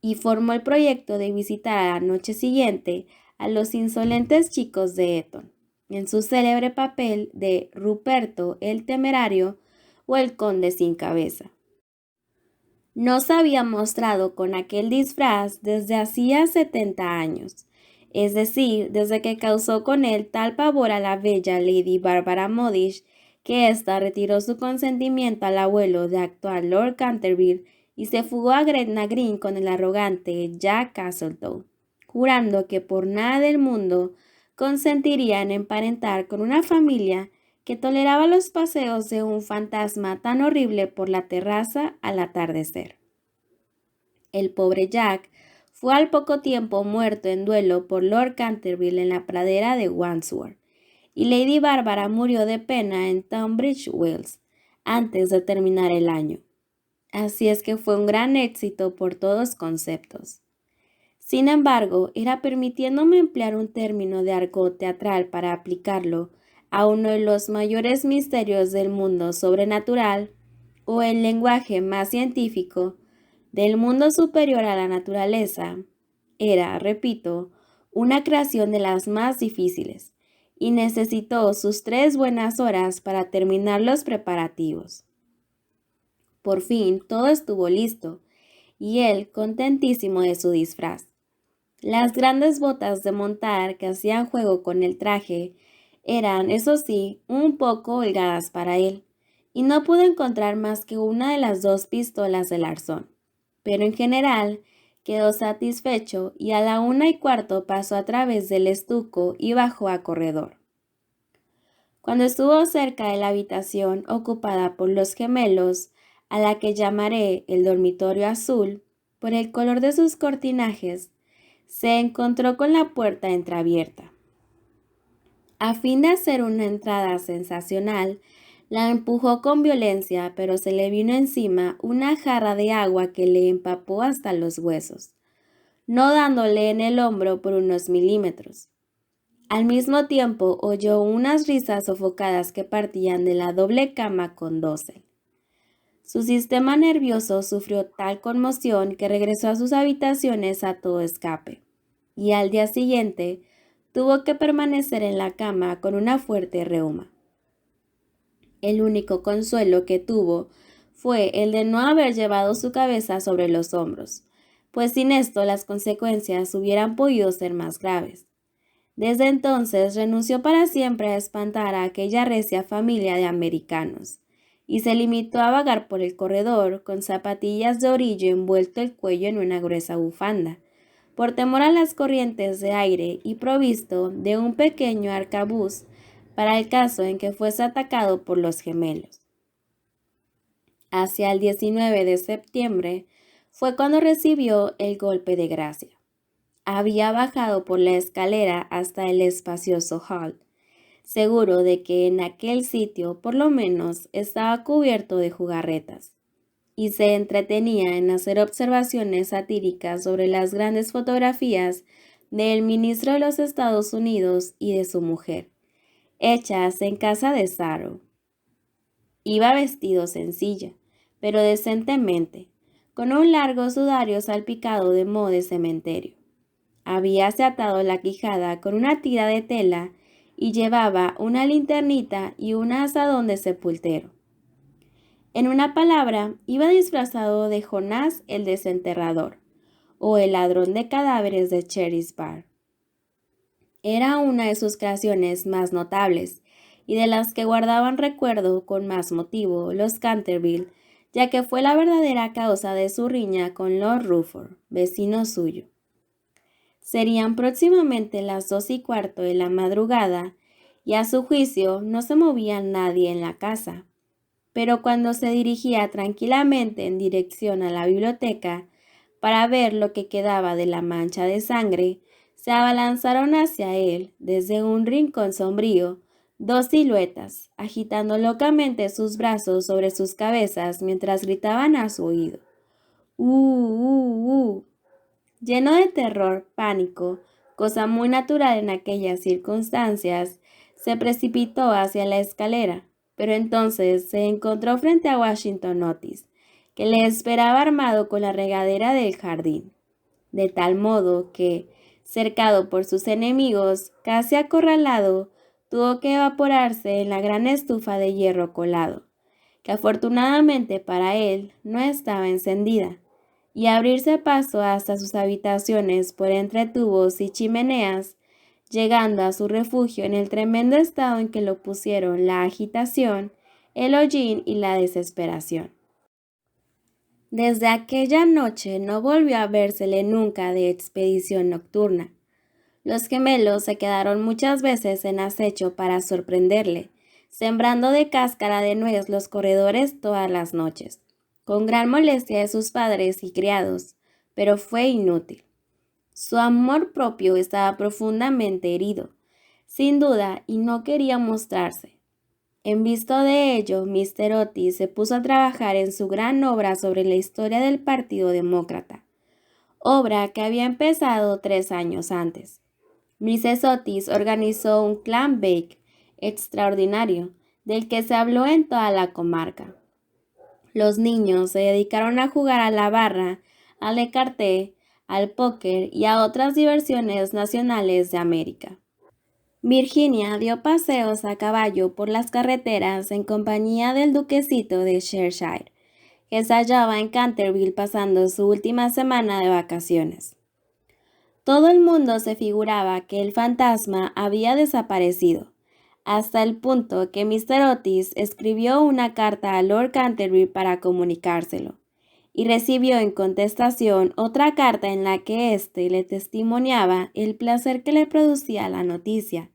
y formó el proyecto de visitar a la noche siguiente a los insolentes chicos de Eton, en su célebre papel de Ruperto el Temerario o el Conde sin Cabeza. No se había mostrado con aquel disfraz desde hacía 70 años, es decir, desde que causó con él tal pavor a la bella Lady Barbara Modish que ésta retiró su consentimiento al abuelo de actual Lord Canterville y se fugó a Gretna Green con el arrogante Jack Castletown, jurando que por nada del mundo consentiría en emparentar con una familia que toleraba los paseos de un fantasma tan horrible por la terraza al atardecer. El pobre Jack fue al poco tiempo muerto en duelo por Lord Canterville en la pradera de Wandsworth, y Lady Bárbara murió de pena en Tunbridge Wells antes de terminar el año. Así es que fue un gran éxito por todos conceptos. Sin embargo, era permitiéndome emplear un término de argot teatral para aplicarlo a uno de los mayores misterios del mundo sobrenatural, o el lenguaje más científico, del mundo superior a la naturaleza, era, repito, una creación de las más difíciles, y necesitó sus 3 buenas horas para terminar los preparativos. Por fin todo estuvo listo, y él contentísimo de su disfraz. Las grandes botas de montar que hacían juego con el traje eran, eso sí, un poco holgadas para él, y no pudo encontrar más que una de las 2 pistolas del arzón. Pero en general quedó satisfecho y a la 1:15 pasó a través del estuco y bajó a corredor. Cuando estuvo cerca de la habitación ocupada por los gemelos, a la que llamaré el dormitorio azul, por el color de sus cortinajes, se encontró con la puerta entreabierta. A fin de hacer una entrada sensacional, la empujó con violencia, pero se le vino encima una jarra de agua que le empapó hasta los huesos, no dándole en el hombro por unos milímetros. Al mismo tiempo oyó unas risas sofocadas que partían de la doble cama con dosel. Su sistema nervioso sufrió tal conmoción que regresó a sus habitaciones a todo escape, y al día siguiente tuvo que permanecer en la cama con una fuerte reuma. El único consuelo que tuvo fue el de no haber llevado su cabeza sobre los hombros, pues sin esto las consecuencias hubieran podido ser más graves. Desde entonces renunció para siempre a espantar a aquella recia familia de americanos, y se limitó a vagar por el corredor con zapatillas de orillo envuelto el cuello en una gruesa bufanda, por temor a las corrientes de aire y provisto de un pequeño arcabuz para el caso en que fuese atacado por los gemelos. Hacia el 19 de septiembre fue cuando recibió el golpe de gracia. Había bajado por la escalera hasta el espacioso hall, seguro de que en aquel sitio por lo menos estaba cubierto de jugarretas, y se entretenía en hacer observaciones satíricas sobre las grandes fotografías del ministro de los Estados Unidos y de su mujer, hechas en casa de Sarrow. Iba vestido sencilla, pero decentemente, con un largo sudario salpicado de moho de cementerio. Habíase atado la quijada con una tira de tela y llevaba una linternita y un azadón de sepultero. En una palabra, iba disfrazado de Jonás el desenterrador, o el ladrón de cadáveres de Cherry's Bar. Era una de sus creaciones más notables, y de las que guardaban recuerdo con más motivo los Canterville, ya que fue la verdadera causa de su riña con Lord Rufford, vecino suyo. Serían próximamente las 2:15 de la madrugada, y a su juicio no se movía nadie en la casa. Pero cuando se dirigía tranquilamente en dirección a la biblioteca para ver lo que quedaba de la mancha de sangre, se abalanzaron hacia él, desde un rincón sombrío, dos siluetas, agitando locamente sus brazos sobre sus cabezas mientras gritaban a su oído. Lleno de terror, pánico, cosa muy natural en aquellas circunstancias, se precipitó hacia la escalera, pero entonces se encontró frente a Washington Otis, que le esperaba armado con la regadera del jardín, de tal modo que, cercado por sus enemigos, casi acorralado, tuvo que evaporarse en la gran estufa de hierro colado, que afortunadamente para él no estaba encendida, y abrirse paso hasta sus habitaciones por entre tubos y chimeneas, llegando a su refugio en el tremendo estado en que lo pusieron la agitación, el hollín y la desesperación. Desde aquella noche no volvió a vérsele nunca de expedición nocturna. Los gemelos se quedaron muchas veces en acecho para sorprenderle, sembrando de cáscara de nuez los corredores todas las noches, con gran molestia de sus padres y criados, pero fue inútil. Su amor propio estaba profundamente herido, sin duda, y no quería mostrarse. En vista de ello, Mr. Otis se puso a trabajar en su gran obra sobre la historia del Partido Demócrata, obra que había empezado 3 años antes. Mrs. Otis organizó un clam bake extraordinario, del que se habló en toda la comarca. Los niños se dedicaron a jugar a la barra, al écarté, al póker y a otras diversiones nacionales de América. Virginia dio paseos a caballo por las carreteras en compañía del duquesito de Cheshire, que se hallaba en Canterville pasando su última semana de vacaciones. Todo el mundo se figuraba que el fantasma había desaparecido, hasta el punto que Mr. Otis escribió una carta a Lord Canterville para comunicárselo, y recibió en contestación otra carta en la que éste le testimoniaba el placer que le producía la noticia,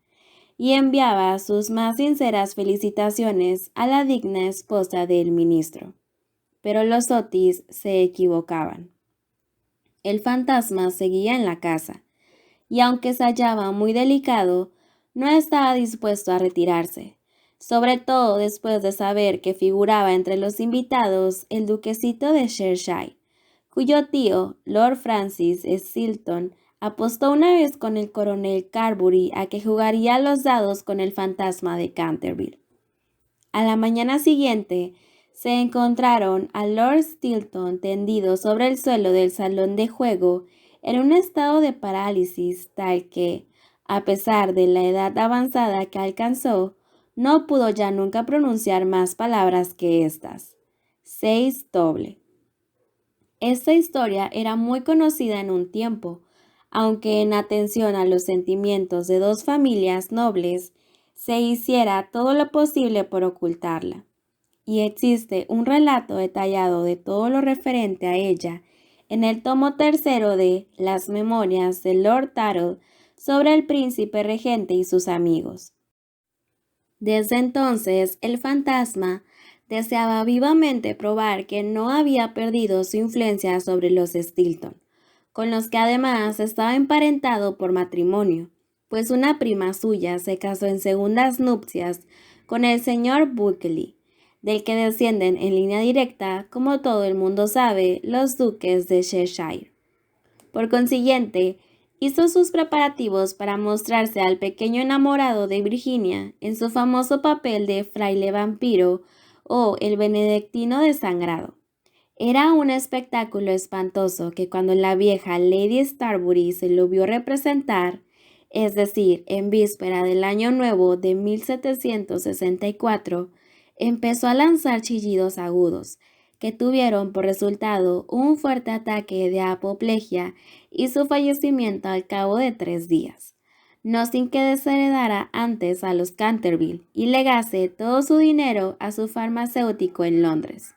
y enviaba sus más sinceras felicitaciones a la digna esposa del ministro. Pero los Otis se equivocaban. El fantasma seguía en la casa, y aunque se hallaba muy delicado, no estaba dispuesto a retirarse, sobre todo después de saber que figuraba entre los invitados el duquesito de Cheshire, cuyo tío, Lord Francis Stilton, apostó una vez con el coronel Carbury a que jugaría los dados con el fantasma de Canterville. A la mañana siguiente se encontraron a Lord Stilton tendido sobre el suelo del salón de juego en un estado de parálisis tal que, a pesar de la edad avanzada que alcanzó, no pudo ya nunca pronunciar más palabras que estas. 6 doble. Esta historia era muy conocida en un tiempo, aunque en atención a los sentimientos de dos familias nobles, se hiciera todo lo posible por ocultarla. Y existe un relato detallado de todo lo referente a ella en el tomo tercero de Las Memorias de Lord Tuttle sobre el príncipe regente y sus amigos. Desde entonces, el fantasma deseaba vivamente probar que no había perdido su influencia sobre los Stilton, con los que además estaba emparentado por matrimonio, pues una prima suya se casó en segundas nupcias con el señor Bulkeley, del que descienden en línea directa, como todo el mundo sabe, los duques de Cheshire. Por consiguiente, hizo sus preparativos para mostrarse al pequeño enamorado de Virginia en su famoso papel de fraile vampiro o el benedictino desangrado. Era un espectáculo espantoso que cuando la vieja Lady Starbury se lo vio representar, es decir, en víspera del Año Nuevo de 1764, empezó a lanzar chillidos agudos, que tuvieron por resultado un fuerte ataque de apoplejía y su fallecimiento al cabo de 3 días, no sin que desheredara antes a los Canterville y legase todo su dinero a su farmacéutico en Londres.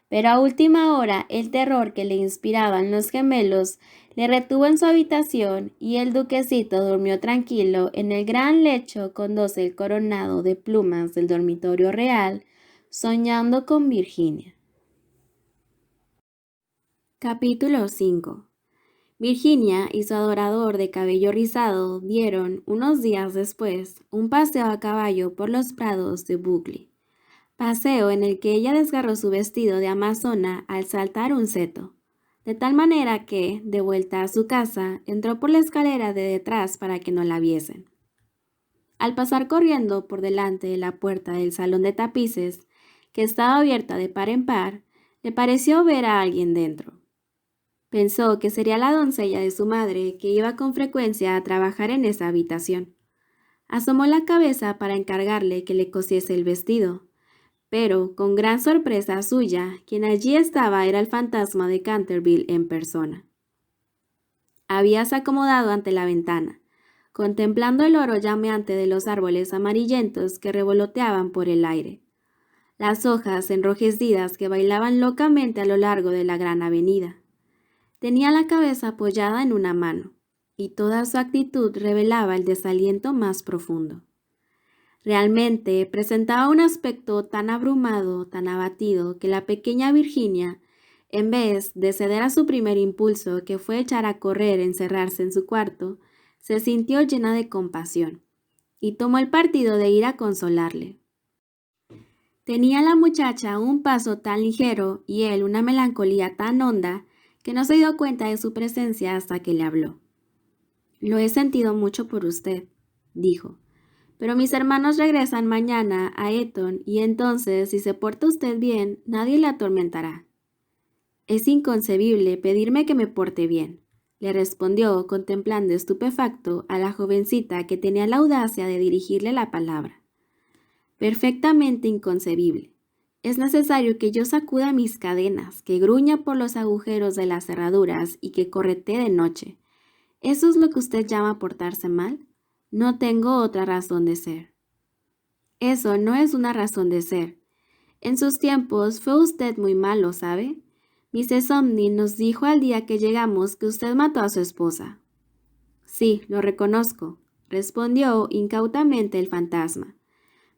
Pero a última hora el terror que le inspiraban los gemelos le retuvo en su habitación y el duquesito durmió tranquilo en el gran lecho con dosel coronado de plumas del dormitorio real, soñando con Virginia. Capítulo 5. Virginia y su adorador de cabello rizado dieron, unos días después, un paseo a caballo por los prados de Buckley. Paseo en el que ella desgarró su vestido de amazona al saltar un seto, de tal manera que, de vuelta a su casa, entró por la escalera de detrás para que no la viesen. Al pasar corriendo por delante de la puerta del salón de tapices, que estaba abierta de par en par, le pareció ver a alguien dentro. Pensó que sería la doncella de su madre que iba con frecuencia a trabajar en esa habitación. Asomó la cabeza para encargarle que le cosiese el vestido. Pero, con gran sorpresa suya, quien allí estaba era el fantasma de Canterville en persona. Habíase acomodado ante la ventana, contemplando el oro llameante de los árboles amarillentos que revoloteaban por el aire, las hojas enrojecidas que bailaban locamente a lo largo de la gran avenida. Tenía la cabeza apoyada en una mano, y toda su actitud revelaba el desaliento más profundo. Realmente presentaba un aspecto tan abrumado, tan abatido, que la pequeña Virginia, en vez de ceder a su primer impulso, que fue echar a correr, encerrarse en su cuarto, se sintió llena de compasión, y tomó el partido de ir a consolarle. Tenía la muchacha un paso tan ligero y él una melancolía tan honda que no se dio cuenta de su presencia hasta que le habló. «Lo he sentido mucho por usted», dijo. «Pero mis hermanos regresan mañana a Eton y entonces, si se porta usted bien, nadie le atormentará». «Es inconcebible pedirme que me porte bien», le respondió, contemplando estupefacto a la jovencita que tenía la audacia de dirigirle la palabra. «Perfectamente inconcebible. Es necesario que yo sacuda mis cadenas, que gruña por los agujeros de las cerraduras y que corretee de noche. ¿Eso es lo que usted llama portarse mal? No tengo otra razón de ser». «Eso no es una razón de ser. En sus tiempos fue usted muy malo, ¿sabe? Mrs. Omni nos dijo al día que llegamos que usted mató a su esposa». «Sí, lo reconozco», respondió incautamente el fantasma.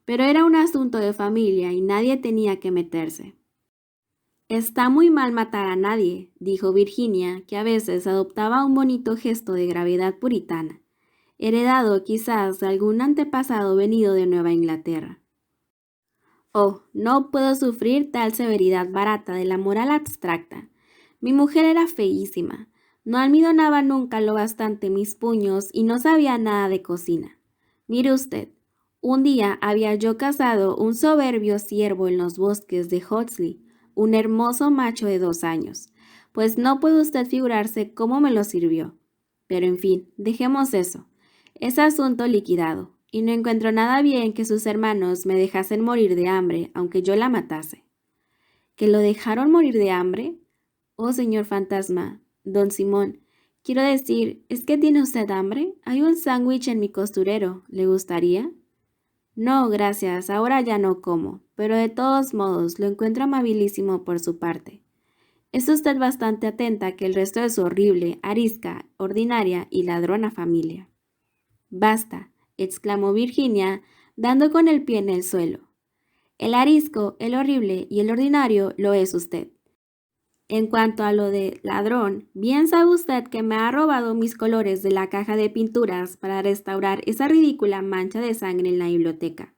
«Pero era un asunto de familia y nadie tenía que meterse». «Está muy mal matar a nadie», dijo Virginia, que a veces adoptaba un bonito gesto de gravedad puritana, heredado quizás de algún antepasado venido de Nueva Inglaterra. «Oh, no puedo sufrir tal severidad barata de la moral abstracta. Mi mujer era feísima, no almidonaba nunca lo bastante mis puños y no sabía nada de cocina. Mire usted, Un día había yo cazado un soberbio ciervo en los bosques de Hotsley, un hermoso macho de 2 años, pues no puede usted figurarse cómo me lo sirvió. Pero en fin, dejemos eso. Es asunto liquidado, y no encuentro nada bien que sus hermanos me dejasen morir de hambre, aunque yo la matase. ¿Que lo dejaron morir de hambre? Oh, señor fantasma, don Simón, quiero decir, ¿es que tiene usted hambre? Hay un sándwich en mi costurero, ¿le gustaría? No, gracias, ahora ya no como, pero de todos modos lo encuentro amabilísimo por su parte. Es usted bastante atenta que el resto de su horrible, arisca, ordinaria y ladrona familia. Basta, exclamó Virginia, dando con el pie en el suelo. El arisco, el horrible y el ordinario lo es usted. En cuanto a lo de ladrón, bien sabe usted que me ha robado mis colores de la caja de pinturas para restaurar esa ridícula mancha de sangre en la biblioteca.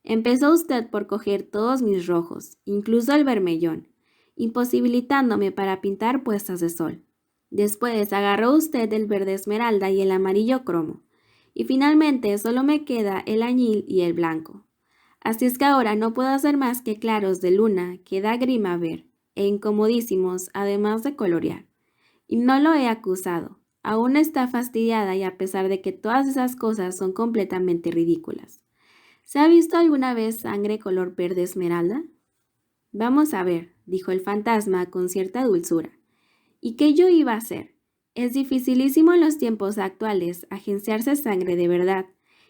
Empezó usted por coger todos mis rojos, incluso el vermellón, imposibilitándome para pintar puestas de sol. Después agarró usted el verde esmeralda y el amarillo cromo, y finalmente solo me queda el añil y el blanco. Así es que ahora no puedo hacer más que claros de luna que da grima ver, e incomodísimos además de colorear. Y no lo he acusado, aún está fastidiada y a pesar de que todas esas cosas son completamente ridículas. ¿Se ha visto alguna vez sangre color verde esmeralda? Vamos a ver, dijo el fantasma con cierta dulzura. ¿Y qué yo iba a hacer? Es dificilísimo en los tiempos actuales agenciarse sangre de verdad,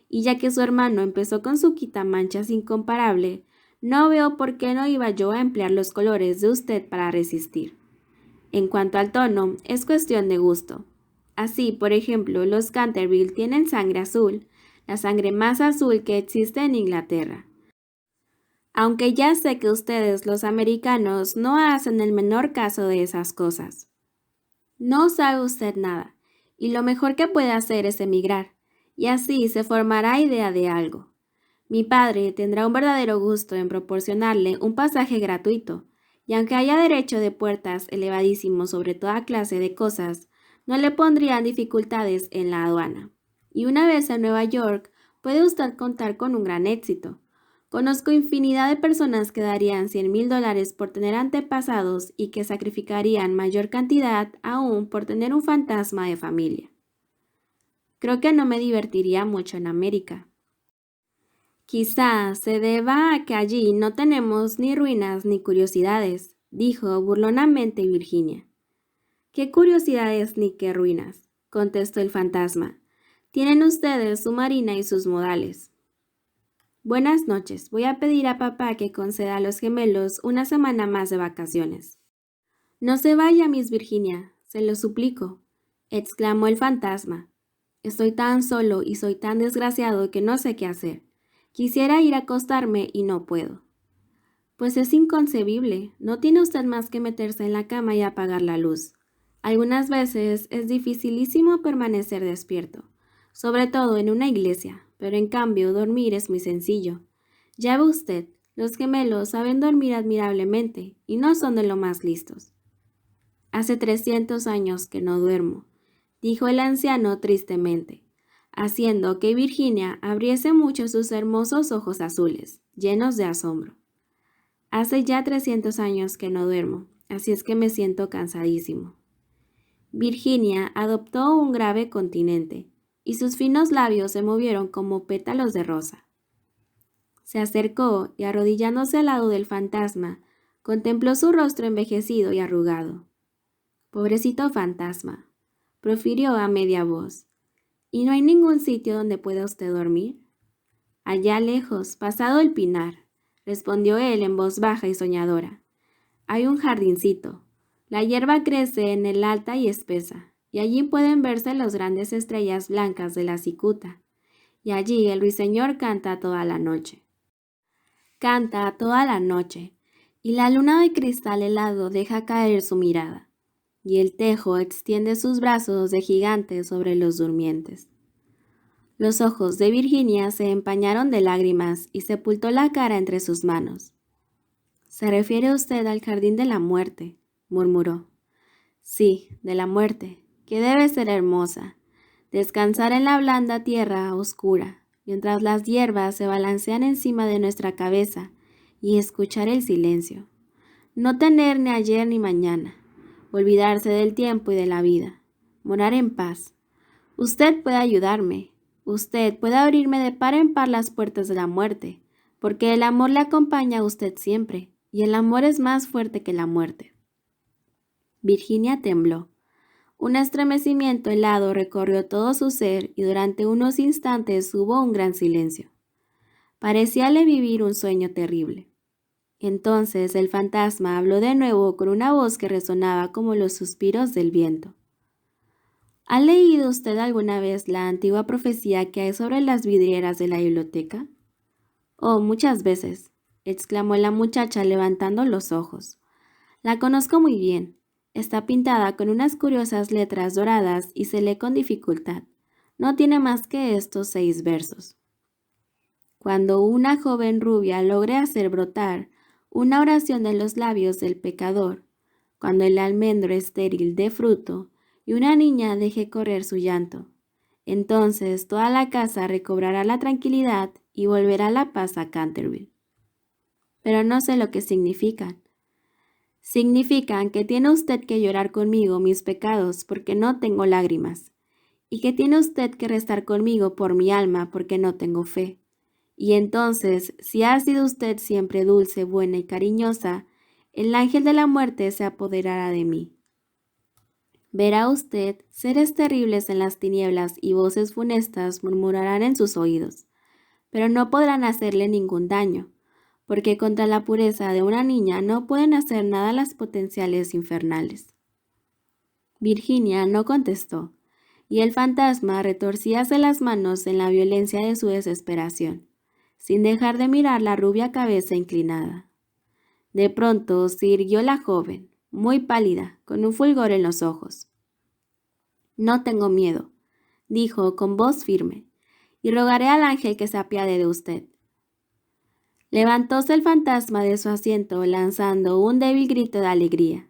y ya que su hermano empezó con su quitamanchas incomparable, no veo por qué no iba yo a emplear los colores de usted para resistir. En cuanto al tono, es cuestión de gusto. Así, por ejemplo, los Canterville tienen sangre azul, la sangre más azul que existe en Inglaterra. Aunque ya sé que ustedes, los americanos, no hacen el menor caso de esas cosas. No sabe usted nada, y lo mejor que puede hacer es emigrar, y así se formará idea de algo. Mi padre tendrá un verdadero gusto en proporcionarle un pasaje gratuito, y aunque haya derecho de puertas elevadísimo sobre toda clase de cosas, no le pondrían dificultades en la aduana. Y una vez en Nueva York, puede usted contar con un gran éxito. Conozco infinidad de personas que darían $100,000 por tener antepasados y que sacrificarían mayor cantidad aún por tener un fantasma de familia. Creo que no me divertiría mucho en América. Quizá se deba a que allí no tenemos ni ruinas ni curiosidades, dijo burlonamente Virginia. ¿Qué curiosidades ni qué ruinas?, contestó el fantasma. Tienen ustedes su marina y sus modales. Buenas noches, voy a pedir a papá que conceda a los gemelos una semana más de vacaciones. No se vaya, Miss Virginia, se lo suplico, exclamó el fantasma. Estoy tan solo y soy tan desgraciado que no sé qué hacer. Quisiera ir a acostarme y no puedo. Pues es inconcebible, no tiene usted más que meterse en la cama y apagar la luz. Algunas veces es dificilísimo permanecer despierto, sobre todo en una iglesia, pero en cambio dormir es muy sencillo. Ya ve usted, los gemelos saben dormir admirablemente y no son de lo más listos. Hace 300 años que no duermo, dijo el anciano tristemente, haciendo que Virginia abriese mucho sus hermosos ojos azules, llenos de asombro. Hace ya 300 años que no duermo, así es que me siento cansadísimo. Virginia adoptó un grave continente, y sus finos labios se movieron como pétalos de rosa. Se acercó y arrodillándose al lado del fantasma, contempló su rostro envejecido y arrugado. Pobrecito fantasma, profirió a media voz. ¿Y no hay ningún sitio donde pueda usted dormir? Allá lejos, pasado el pinar, respondió él en voz baja y soñadora. Hay un jardincito. La hierba crece en él alta y espesa, y allí pueden verse las grandes estrellas blancas de la cicuta. Y allí el ruiseñor canta toda la noche. Canta toda la noche, y la luna de cristal helado deja caer su mirada, y el tejo extiende sus brazos de gigante sobre los durmientes. Los ojos de Virginia se empañaron de lágrimas y sepultó la cara entre sus manos. «¿Se refiere usted al jardín de la muerte?», murmuró. «Sí, de la muerte, que debe ser hermosa. Descansar en la blanda tierra oscura, mientras las hierbas se balancean encima de nuestra cabeza, y escuchar el silencio. No tener ni ayer ni mañana, olvidarse del tiempo y de la vida, morar en paz. Usted puede ayudarme, usted puede abrirme de par en par las puertas de la muerte, porque el amor le acompaña a usted siempre, y el amor es más fuerte que la muerte. Virginia tembló. Un estremecimiento helado recorrió todo su ser y durante unos instantes hubo un gran silencio. Parecíale vivir un sueño terrible. Entonces el fantasma habló de nuevo con una voz que resonaba como los suspiros del viento. ¿Ha leído usted alguna vez la antigua profecía que hay sobre las vidrieras de la biblioteca? Oh, muchas veces, exclamó la muchacha levantando los ojos. La conozco muy bien. Está pintada con unas curiosas letras doradas y se lee con dificultad. No tiene más que estos 6 versos. Cuando una joven rubia logre hacer brotar una oración de los labios del pecador, cuando el almendro estéril dé fruto y una niña deje correr su llanto, entonces toda la casa recobrará la tranquilidad y volverá la paz a Canterville. Pero no sé lo que significan. Significan que tiene usted que llorar conmigo mis pecados porque no tengo lágrimas, y que tiene usted que rezar conmigo por mi alma porque no tengo fe. Y entonces, si ha sido usted siempre dulce, buena y cariñosa, el ángel de la muerte se apoderará de mí. Verá usted seres terribles en las tinieblas y voces funestas murmurarán en sus oídos, pero no podrán hacerle ningún daño, porque contra la pureza de una niña no pueden hacer nada las potenciales infernales. Virginia no contestó, y el fantasma retorcíase las manos en la violencia de su desesperación, sin dejar de mirar la rubia cabeza inclinada. De pronto se irguió la joven, muy pálida, con un fulgor en los ojos. No tengo miedo, dijo con voz firme, y rogaré al ángel que se apiade de usted. Levantóse el fantasma de su asiento lanzando un débil grito de alegría.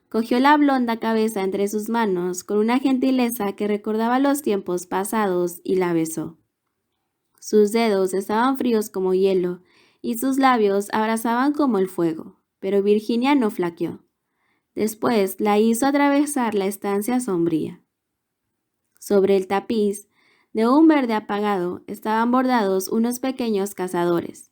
Cogió la blonda cabeza entre sus manos con una gentileza que recordaba los tiempos pasados y la besó. Sus dedos estaban fríos como hielo y sus labios abrasaban como el fuego, pero Virginia no flaqueó. Después la hizo atravesar la estancia sombría. Sobre el tapiz, de un verde apagado, estaban bordados unos pequeños cazadores.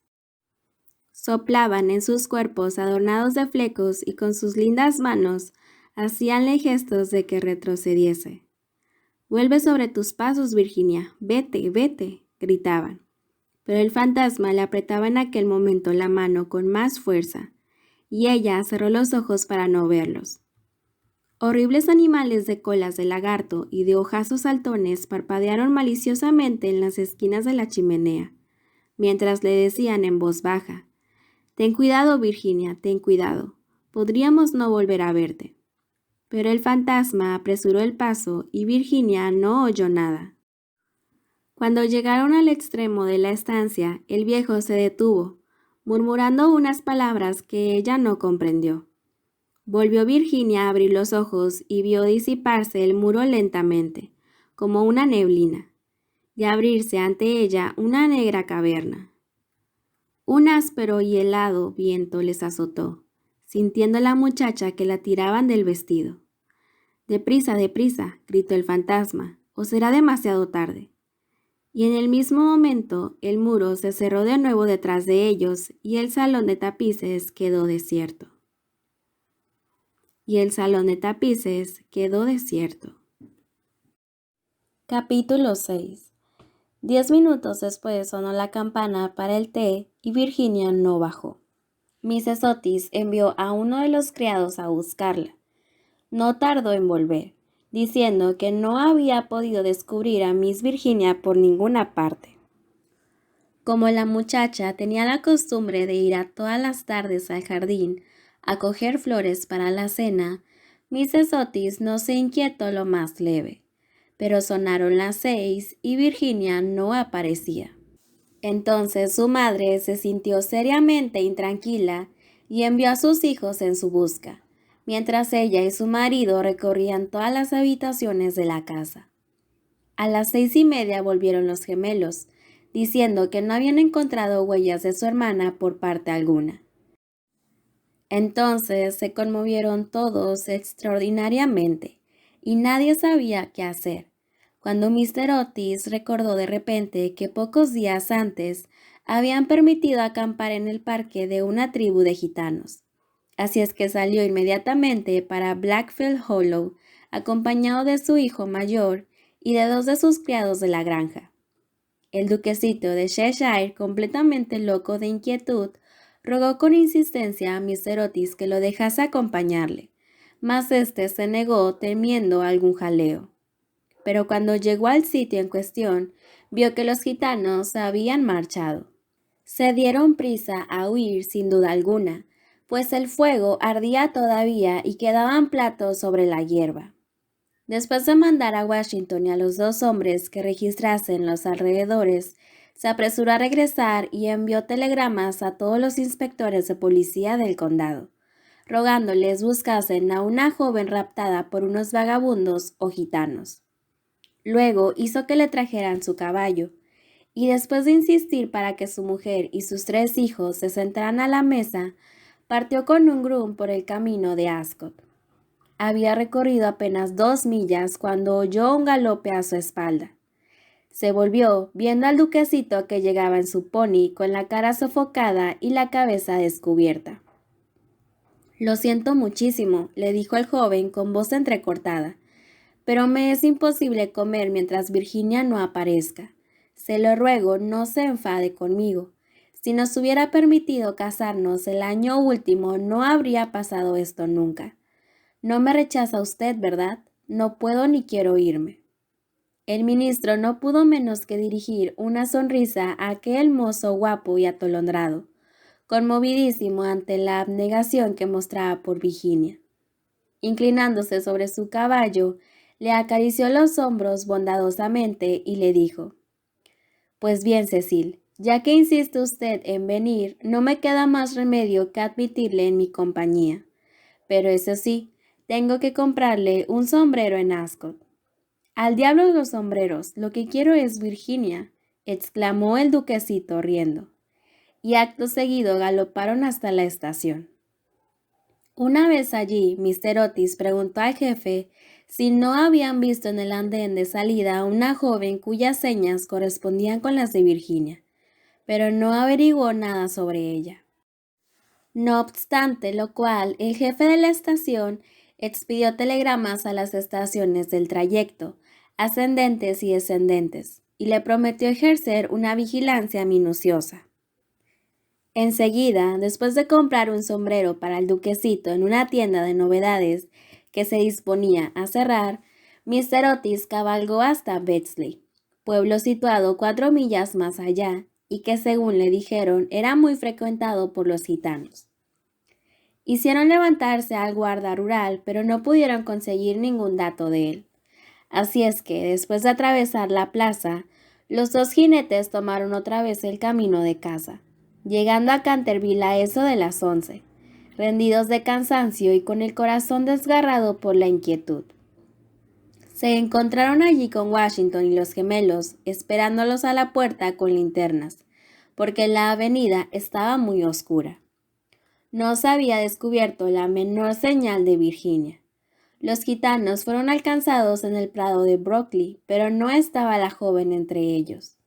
Soplaban en sus cuerpos adornados de flecos y con sus lindas manos hacíanle gestos de que retrocediese. «Vuelve sobre tus pasos, Virginia, vete, vete», gritaban. Pero el fantasma le apretaba en aquel momento la mano con más fuerza, y ella cerró los ojos para no verlos. Horribles animales de colas de lagarto y de ojazos saltones parpadearon maliciosamente en las esquinas de la chimenea, mientras le decían en voz baja: «Ten cuidado, Virginia, ten cuidado. Podríamos no volver a verte». Pero el fantasma apresuró el paso y Virginia no oyó nada. Cuando llegaron al extremo de la estancia, el viejo se detuvo, murmurando unas palabras que ella no comprendió. Volvió Virginia a abrir los ojos y vio disiparse el muro lentamente, como una neblina, y abrirse ante ella una negra caverna. Un áspero y helado viento les azotó, sintiendo la muchacha que la tiraban del vestido. «Deprisa, deprisa», gritó el fantasma, «o será demasiado tarde». Y en el mismo momento el muro se cerró de nuevo detrás de ellos y el salón de tapices quedó desierto. Capítulo 6. 10 minutos después sonó la campana para el té y Virginia no bajó. Mrs. Otis envió a uno de los criados a buscarla. No tardó en volver, diciendo que no había podido descubrir a Miss Virginia por ninguna parte. Como la muchacha tenía la costumbre de ir todas las tardes al jardín a coger flores para la cena, Mrs. Otis no se inquietó lo más leve, pero sonaron las 6 y Virginia no aparecía. Entonces su madre se sintió seriamente intranquila y envió a sus hijos en su busca, mientras ella y su marido recorrían todas las habitaciones de la casa. A las 6:30 volvieron los gemelos, diciendo que no habían encontrado huellas de su hermana por parte alguna. Entonces se conmovieron todos extraordinariamente, y nadie sabía qué hacer, cuando Mr. Otis recordó de repente que pocos días antes habían permitido acampar en el parque de una tribu de gitanos. Así es que salió inmediatamente para Blackfield Hollow, acompañado de su hijo mayor y de 2 de sus criados de la granja. El duquesito de Cheshire, completamente loco de inquietud, rogó con insistencia a Mr. Otis que lo dejase acompañarle, mas éste se negó temiendo algún jaleo. Pero cuando llegó al sitio en cuestión, vio que los gitanos se habían marchado. Se dieron prisa a huir sin duda alguna, pues el fuego ardía todavía y quedaban platos sobre la hierba. Después de mandar a Washington y a los 2 hombres que registrasen los alrededores, se apresuró a regresar y envió telegramas a todos los inspectores de policía del condado, rogándoles buscasen a una joven raptada por unos vagabundos o gitanos. Luego hizo que le trajeran su caballo, y después de insistir para que su mujer y sus 3 hijos se sentaran a la mesa, partió con un groom por el camino de Ascot. Había recorrido apenas 2 millas cuando oyó un galope a su espalda. Se volvió, viendo al duquesito que llegaba en su pony con la cara sofocada y la cabeza descubierta. «Lo siento muchísimo», le dijo el joven con voz entrecortada, «pero me es imposible comer mientras Virginia no aparezca. Se lo ruego, no se enfade conmigo. Si nos hubiera permitido casarnos el año último, no habría pasado esto nunca. No me rechaza usted, ¿verdad? No puedo ni quiero irme». El ministro no pudo menos que dirigir una sonrisa a aquel mozo guapo y atolondrado, conmovidísimo ante la abnegación que mostraba por Virginia. Inclinándose sobre su caballo, le acarició los hombros bondadosamente y le dijo: «Pues bien, Cecil, ya que insiste usted en venir, no me queda más remedio que admitirle en mi compañía. Pero eso sí, tengo que comprarle un sombrero en Ascot». «Al diablo los sombreros, lo que quiero es Virginia», exclamó el duquesito riendo, y acto seguido galoparon hasta la estación. Una vez allí, Mr. Otis preguntó al jefe si no habían visto en el andén de salida a una joven cuyas señas correspondían con las de Virginia, pero no averiguó nada sobre ella. No obstante lo cual, el jefe de la estación expidió telegramas a las estaciones del trayecto, ascendentes y descendentes, y le prometió ejercer una vigilancia minuciosa. Enseguida, después de comprar un sombrero para el duquesito en una tienda de novedades que se disponía a cerrar, Mr. Otis cabalgó hasta Bexley, pueblo situado 4 millas más allá y que, según le dijeron, era muy frecuentado por los gitanos. Hicieron levantarse al guarda rural, pero no pudieron conseguir ningún dato de él. Así es que, después de atravesar la plaza, los 2 jinetes tomaron otra vez el camino de casa, llegando a Canterville a eso de las 11, rendidos de cansancio y con el corazón desgarrado por la inquietud. Se encontraron allí con Washington y los gemelos, esperándolos a la puerta con linternas, porque la avenida estaba muy oscura. No se había descubierto la menor señal de Virginia. Los gitanos fueron alcanzados en el prado de Brockley, pero no estaba la joven entre ellos.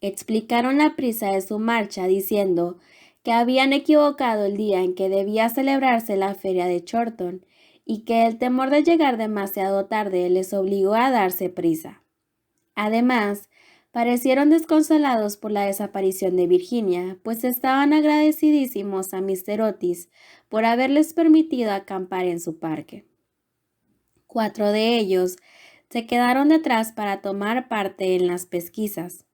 Explicaron la prisa de su marcha diciendo que habían equivocado el día en que debía celebrarse la feria de Chorlton y que el temor de llegar demasiado tarde les obligó a darse prisa. Además, parecieron desconsolados por la desaparición de Virginia, pues estaban agradecidísimos a Mr. Otis por haberles permitido acampar en su parque. 4 de ellos se quedaron detrás para tomar parte en las pesquisas.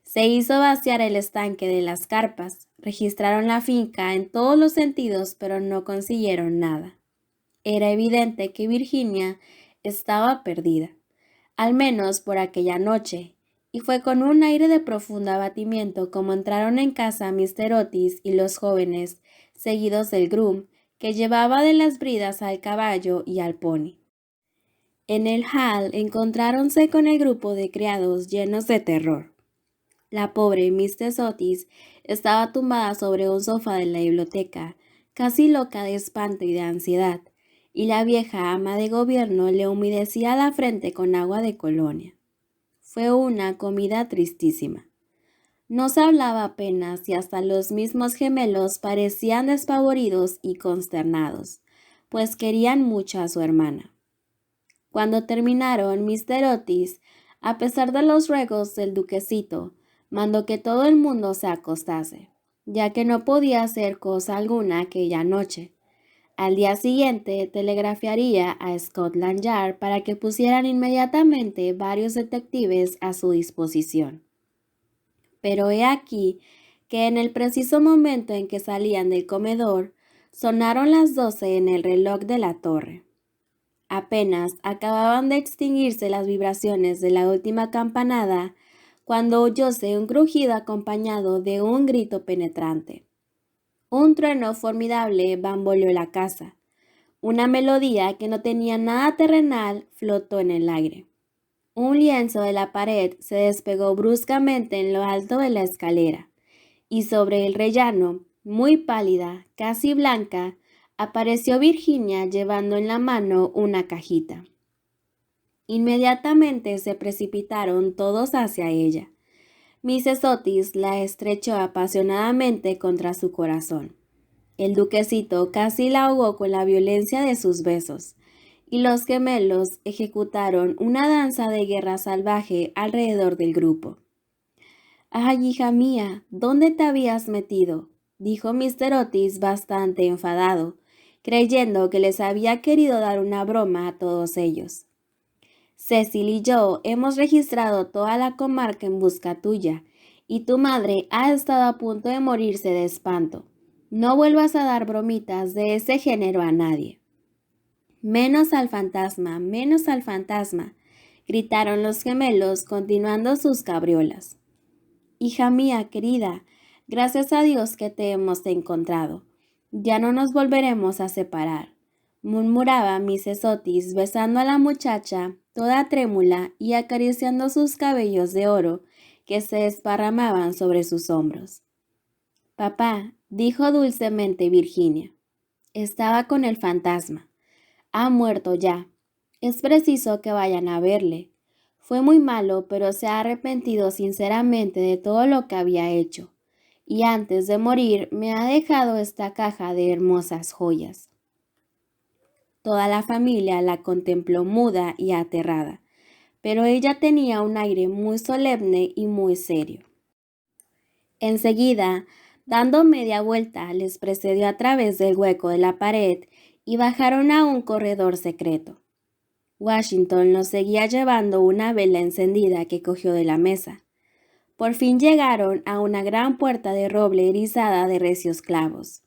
Se hizo vaciar el estanque de las carpas, registraron la finca en todos los sentidos, pero no consiguieron nada. Era evidente que Virginia estaba perdida, al menos por aquella noche, y fue con un aire de profundo abatimiento como entraron en casa Mr. Otis y los jóvenes, seguidos del groom, que llevaba de las bridas al caballo y al pony. En el hall encontráronse con el grupo de criados llenos de terror. La pobre Mrs. Otis estaba tumbada sobre un sofá de la biblioteca, casi loca de espanto y de ansiedad, y la vieja ama de gobierno le humedecía la frente con agua de colonia. Fue una comida tristísima. No se hablaba apenas y hasta los mismos gemelos parecían despavoridos y consternados, pues querían mucho a su hermana. Cuando terminaron, Mr. Otis, a pesar de los ruegos del duquesito, mandó que todo el mundo se acostase, ya que no podía hacer cosa alguna aquella noche. Al día siguiente telegrafiaría a Scotland Yard para que pusieran inmediatamente varios detectives a su disposición. Pero he aquí que en el preciso momento en que salían del comedor, sonaron las 12 en el reloj de la torre. Apenas acababan de extinguirse las vibraciones de la última campanada cuando oyóse un crujido acompañado de un grito penetrante. Un trueno formidable bamboleó la casa. Una melodía que no tenía nada terrenal flotó en el aire. Un lienzo de la pared se despegó bruscamente en lo alto de la escalera, y sobre el rellano, muy pálida, casi blanca, apareció Virginia llevando en la mano una cajita. Inmediatamente se precipitaron todos hacia ella. Mrs. Otis la estrechó apasionadamente contra su corazón. El duquesito casi la ahogó con la violencia de sus besos, y los gemelos ejecutaron una danza de guerra salvaje alrededor del grupo. «Ay, hija mía, ¿dónde te habías metido?», dijo Mr. Otis bastante enfadado, creyendo que les había querido dar una broma a todos ellos. «Cecil y yo hemos registrado toda la comarca en busca tuya, y tu madre ha estado a punto de morirse de espanto. No vuelvas a dar bromitas de ese género a nadie». «Menos al fantasma, gritaron los gemelos continuando sus cabriolas. «Hija mía querida, gracias a Dios que te hemos encontrado. Ya no nos volveremos a separar», murmuraba Mrs. Otis besando a la muchacha, toda trémula y acariciando sus cabellos de oro que se desparramaban sobre sus hombros. «Papá», dijo dulcemente Virginia, «estaba con el fantasma. Ha muerto ya. Es preciso que vayan a verle. Fue muy malo, pero se ha arrepentido sinceramente de todo lo que había hecho. Y antes de morir me ha dejado esta caja de hermosas joyas». Toda la familia la contempló muda y aterrada, pero ella tenía un aire muy solemne y muy serio. Enseguida, dando media vuelta, les precedió a través del hueco de la pared y bajaron a un corredor secreto. Washington los seguía llevando una vela encendida que cogió de la mesa. Por fin llegaron a una gran puerta de roble erizada de recios clavos.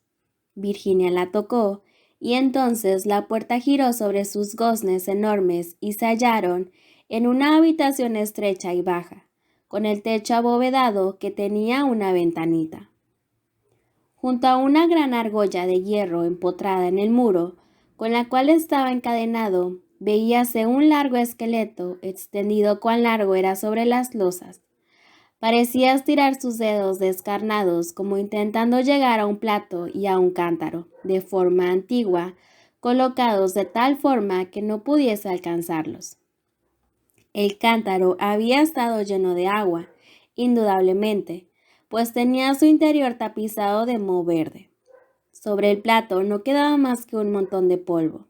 Virginia la tocó y entonces la puerta giró sobre sus goznes enormes y se hallaron en una habitación estrecha y baja, con el techo abovedado que tenía una ventanita. Junto a una gran argolla de hierro empotrada en el muro, con la cual estaba encadenado, veíase un largo esqueleto extendido cuán largo era sobre las losas. Parecía estirar sus dedos descarnados como intentando llegar a un plato y a un cántaro, de forma antigua, colocados de tal forma que no pudiese alcanzarlos. El cántaro había estado lleno de agua, indudablemente, pues tenía su interior tapizado de moho verde. Sobre el plato no quedaba más que un montón de polvo.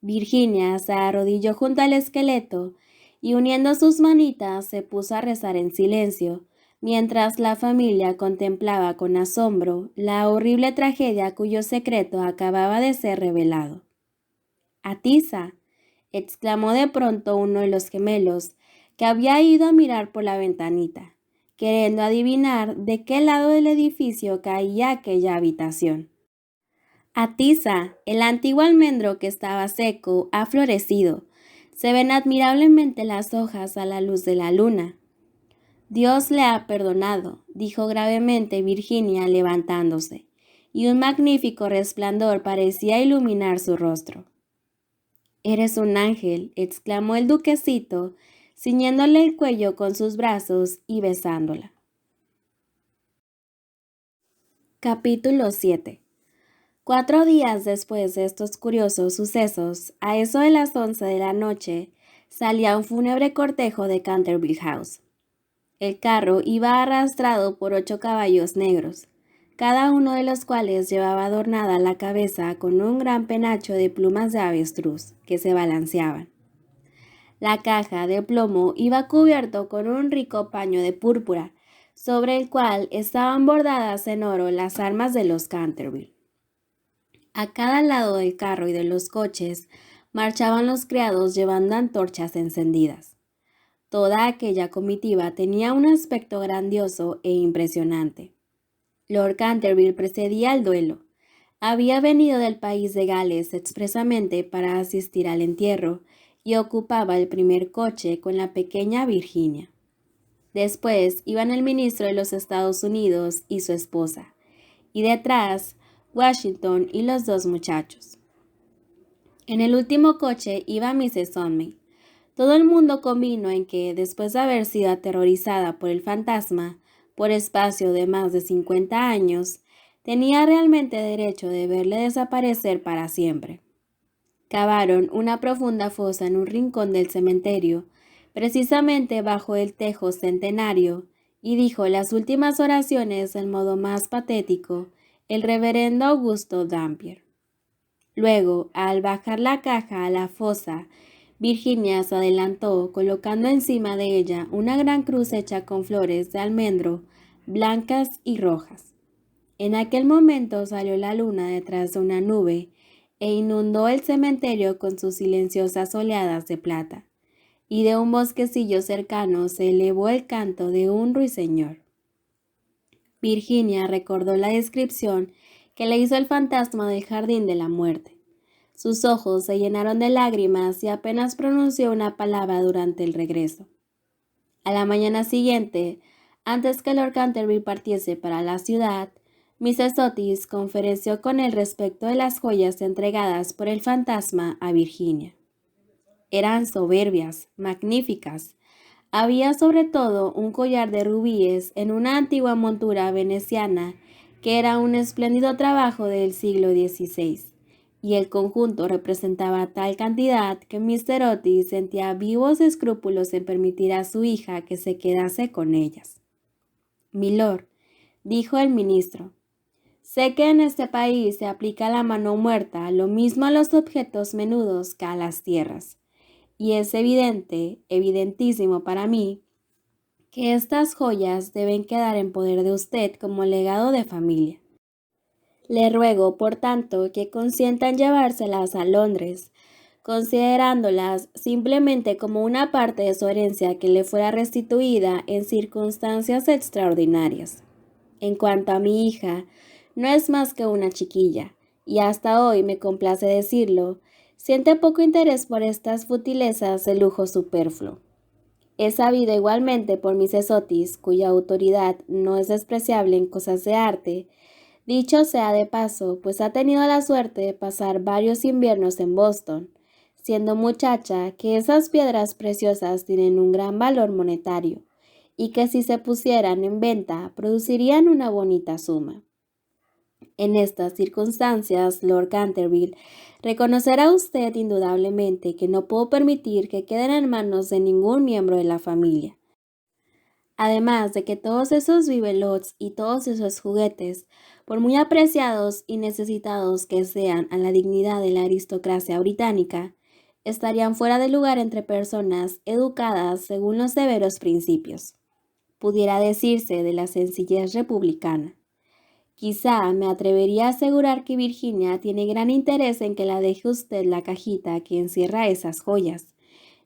Virginia se arrodilló junto al esqueleto y uniendo sus manitas se puso a rezar en silencio, mientras la familia contemplaba con asombro la horrible tragedia cuyo secreto acababa de ser revelado. «Atisa», exclamó de pronto uno de los gemelos, que había ido a mirar por la ventanita, queriendo adivinar de qué lado del edificio caía aquella habitación. «Atisa, el antiguo almendro que estaba seco ha florecido. Se ven admirablemente las hojas a la luz de la luna». «Dios le ha perdonado», dijo gravemente Virginia levantándose, y un magnífico resplandor parecía iluminar su rostro. «Eres un ángel», exclamó el duquesito, ciñéndole el cuello con sus brazos y besándola. Capítulo 7. 4 días después de estos curiosos sucesos, a eso de las 11 de la noche, salía un fúnebre cortejo de Canterville House. El carro iba arrastrado por 8 caballos negros, cada uno de los cuales llevaba adornada la cabeza con un gran penacho de plumas de avestruz que se balanceaban. La caja de plomo iba cubierto con un rico paño de púrpura, sobre el cual estaban bordadas en oro las armas de los Canterville. A cada lado del carro y de los coches marchaban los criados llevando antorchas encendidas. Toda aquella comitiva tenía un aspecto grandioso e impresionante. Lord Canterville precedía al duelo. Había venido del país de Gales expresamente para asistir al entierro y ocupaba el primer coche con la pequeña Virginia. Después iban el ministro de los Estados Unidos y su esposa, y detrás Washington y los 2 muchachos. En el último coche iba Mrs. Sunday. Todo el mundo convino en que, después de haber sido aterrorizada por el fantasma por espacio de más de 50 años, tenía realmente derecho de verle desaparecer para siempre. Cavaron una profunda fosa en un rincón del cementerio, precisamente bajo el tejo centenario, y dijo las últimas oraciones del modo más patético el reverendo Augusto Dampier. Luego, al bajar la caja a la fosa, Virginia se adelantó, colocando encima de ella una gran cruz hecha con flores de almendro, blancas y rojas. En aquel momento salió la luna detrás de una nube e inundó el cementerio con sus silenciosas oleadas de plata, y de un bosquecillo cercano se elevó el canto de un ruiseñor. Virginia recordó la descripción que le hizo el fantasma del jardín de la muerte. Sus ojos se llenaron de lágrimas y apenas pronunció una palabra durante el regreso. A la mañana siguiente, antes que Lord Canterville partiese para la ciudad, Mrs. Otis conferenció con él respecto de las joyas entregadas por el fantasma a Virginia. Eran soberbias, magníficas. Había sobre todo un collar de rubíes en una antigua montura veneciana que era un espléndido trabajo del siglo XVI, y el conjunto representaba tal cantidad que Mr. Otis sentía vivos escrúpulos en permitir a su hija que se quedase con ellas. «Milord», dijo el ministro, «sé que en este país se aplica la mano muerta lo mismo a los objetos menudos que a las tierras, y es evidente, evidentísimo para mí, que estas joyas deben quedar en poder de usted como legado de familia. Le ruego, por tanto, que consienta en llevárselas a Londres, considerándolas simplemente como una parte de su herencia que le fuera restituida en circunstancias extraordinarias. En cuanto a mi hija, no es más que una chiquilla, y hasta hoy, me complace decirlo, siente poco interés por estas futilezas de lujo superfluo. He sabido igualmente por Mrs. Otis, cuya autoridad no es despreciable en cosas de arte, dicho sea de paso, pues ha tenido la suerte de pasar varios inviernos en Boston, siendo muchacha, que esas piedras preciosas tienen un gran valor monetario, y que si se pusieran en venta producirían una bonita suma. En estas circunstancias, Lord Canterville, reconocerá usted indudablemente que no puedo permitir que queden en manos de ningún miembro de la familia. Además de que todos esos bibelots y todos esos juguetes, por muy apreciados y necesitados que sean a la dignidad de la aristocracia británica, estarían fuera de lugar entre personas educadas según los severos principios, pudiera decirse, de la sencillez republicana. Quizá me atrevería a asegurar que Virginia tiene gran interés en que la deje usted la cajita que encierra esas joyas,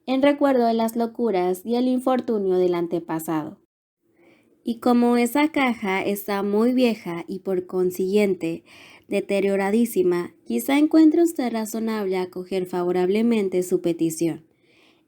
en recuerdo de las locuras y el infortunio del antepasado. Y como esa caja está muy vieja y por consiguiente deterioradísima, quizá encuentre usted razonable acoger favorablemente su petición.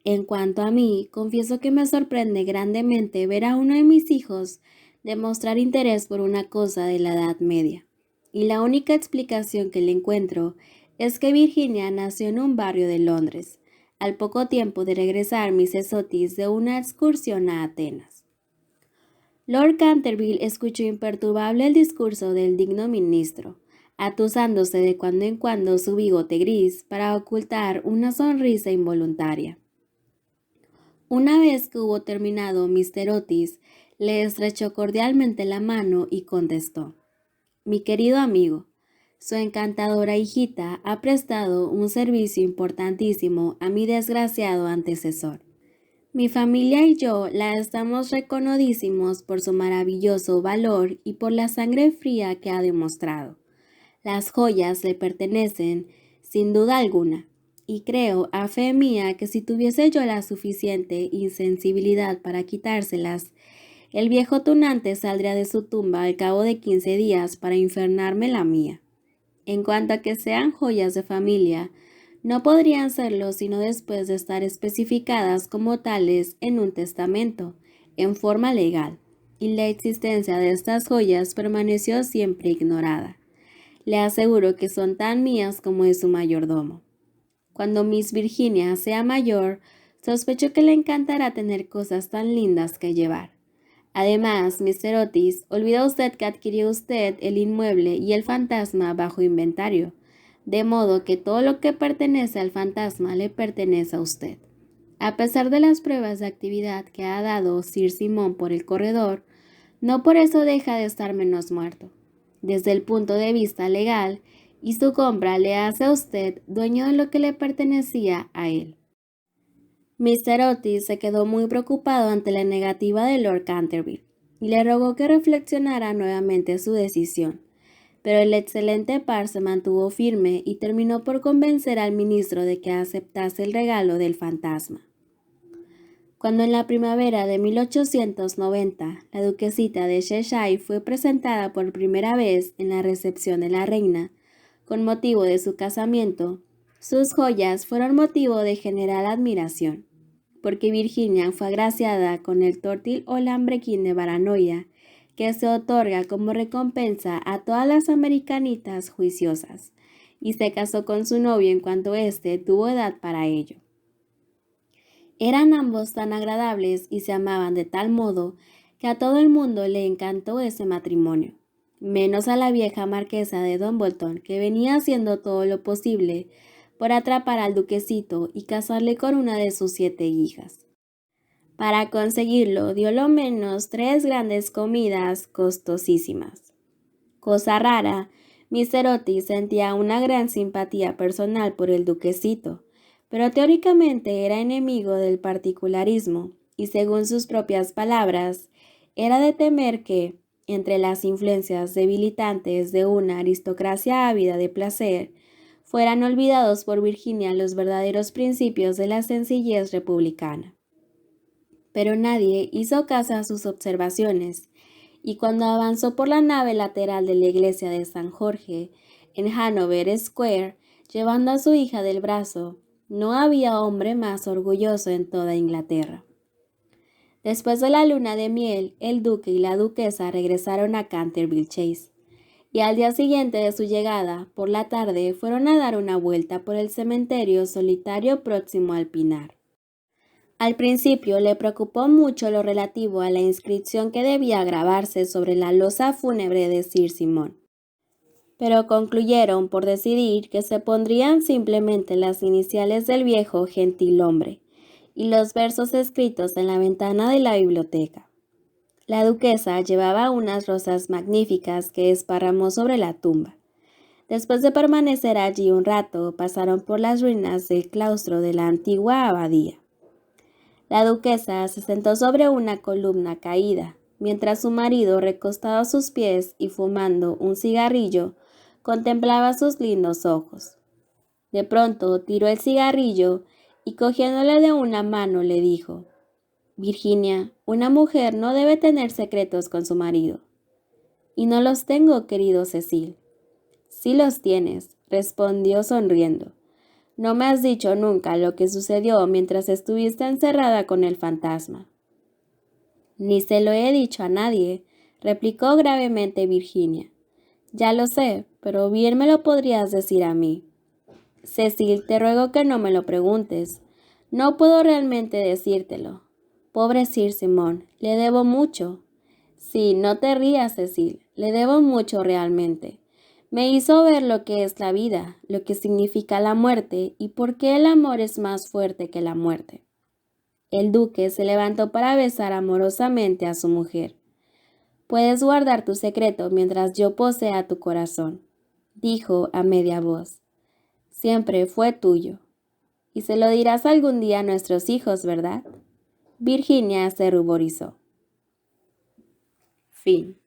En cuanto a mí, confieso que me sorprende grandemente ver a uno de mis hijos demostrar interés por una cosa de la Edad Media, y la única explicación que le encuentro es que Virginia nació en un barrio de Londres, al poco tiempo de regresar Mrs. Otis de una excursión a Atenas. Lord Canterville escuchó imperturbable el discurso del digno ministro, atusándose de cuando en cuando su bigote gris para ocultar una sonrisa involuntaria. Una vez que hubo terminado, Mr. Otis le estrechó cordialmente la mano y contestó: «Mi querido amigo, su encantadora hijita ha prestado un servicio importantísimo a mi desgraciado antecesor. Mi familia y yo la estamos reconodísimos por su maravilloso valor y por la sangre fría que ha demostrado. Las joyas le pertenecen, sin duda alguna, y creo, a fe mía, que si tuviese yo la suficiente insensibilidad para quitárselas, el viejo tunante saldría de su tumba al cabo de 15 días para infernarme la mía. En cuanto a que sean joyas de familia, no podrían serlo sino después de estar especificadas como tales en un testamento, en forma legal, y la existencia de estas joyas permaneció siempre ignorada. Le aseguro que son tan mías como es su mayordomo. Cuando Miss Virginia sea mayor, sospecho que le encantará tener cosas tan lindas que llevar. Además, Mr. Otis, olvida usted que adquirió usted el inmueble y el fantasma bajo inventario, de modo que todo lo que pertenece al fantasma le pertenece a usted. A pesar de las pruebas de actividad que ha dado Sir Simon por el corredor, no por eso deja de estar menos muerto. Desde el punto de vista legal, y su compra le hace a usted dueño de lo que le pertenecía a él». Mr. Otis se quedó muy preocupado ante la negativa de Lord Canterville y le rogó que reflexionara nuevamente su decisión, pero el excelente par se mantuvo firme y terminó por convencer al ministro de que aceptase el regalo del fantasma. Cuando en la primavera de 1890 la duquesita de Cheshire fue presentada por primera vez en la recepción de la reina, con motivo de su casamiento, sus joyas fueron motivo de general admiración, porque Virginia fue agraciada con el tortil o lambrequín de Baranoia, que se otorga como recompensa a todas las americanitas juiciosas, y se casó con su novio en cuanto éste tuvo edad para ello. Eran ambos tan agradables y se amaban de tal modo que a todo el mundo le encantó ese matrimonio, menos a la vieja marquesa de Dumbleton, que venía haciendo todo lo posible por atrapar al duquesito y casarle con una de sus 7 hijas. Para conseguirlo dio lo menos 3 grandes comidas costosísimas. Cosa rara, Mr. Otis sentía una gran simpatía personal por el duquesito, pero teóricamente era enemigo del particularismo y, según sus propias palabras, era de temer que, entre las influencias debilitantes de una aristocracia ávida de placer, fueran olvidados por Virginia los verdaderos principios de la sencillez republicana. Pero nadie hizo caso a sus observaciones, y cuando avanzó por la nave lateral de la iglesia de San Jorge, en Hanover Square, llevando a su hija del brazo, no había hombre más orgulloso en toda Inglaterra. Después de la luna de miel, el duque y la duquesa regresaron a Canterville Chase, y al día siguiente de su llegada, por la tarde, fueron a dar una vuelta por el cementerio solitario próximo al Pinar. Al principio le preocupó mucho lo relativo a la inscripción que debía grabarse sobre la losa fúnebre de Sir Simon, pero concluyeron por decidir que se pondrían simplemente las iniciales del viejo gentilhombre y los versos escritos en la ventana de la biblioteca. La duquesa llevaba unas rosas magníficas que esparramó sobre la tumba. Después de permanecer allí un rato, pasaron por las ruinas del claustro de la antigua abadía. La duquesa se sentó sobre una columna caída, mientras su marido, recostado a sus pies y fumando un cigarrillo, contemplaba sus lindos ojos. De pronto tiró el cigarrillo y, cogiéndole de una mano, le dijo: «Virginia, una mujer no debe tener secretos con su marido». «Y no los tengo, querido Cecil». «Sí los tienes», respondió sonriendo. «No me has dicho nunca lo que sucedió mientras estuviste encerrada con el fantasma». «Ni se lo he dicho a nadie», replicó gravemente Virginia. «Ya lo sé, pero bien me lo podrías decir a mí». «Cecil, te ruego que no me lo preguntes. No puedo realmente decírtelo. Pobre Sir Simon, le debo mucho». Sí, no te rías, Cecil. Le debo mucho realmente. Me hizo ver lo que es la vida, lo que significa la muerte y por qué el amor es más fuerte que la muerte. El duque se levantó para besar amorosamente a su mujer. Puedes guardar tu secreto mientras yo posea tu corazón, dijo a media voz. Siempre fue tuyo. Y se lo dirás algún día a nuestros hijos, ¿verdad? Virginia se ruborizó. Fin.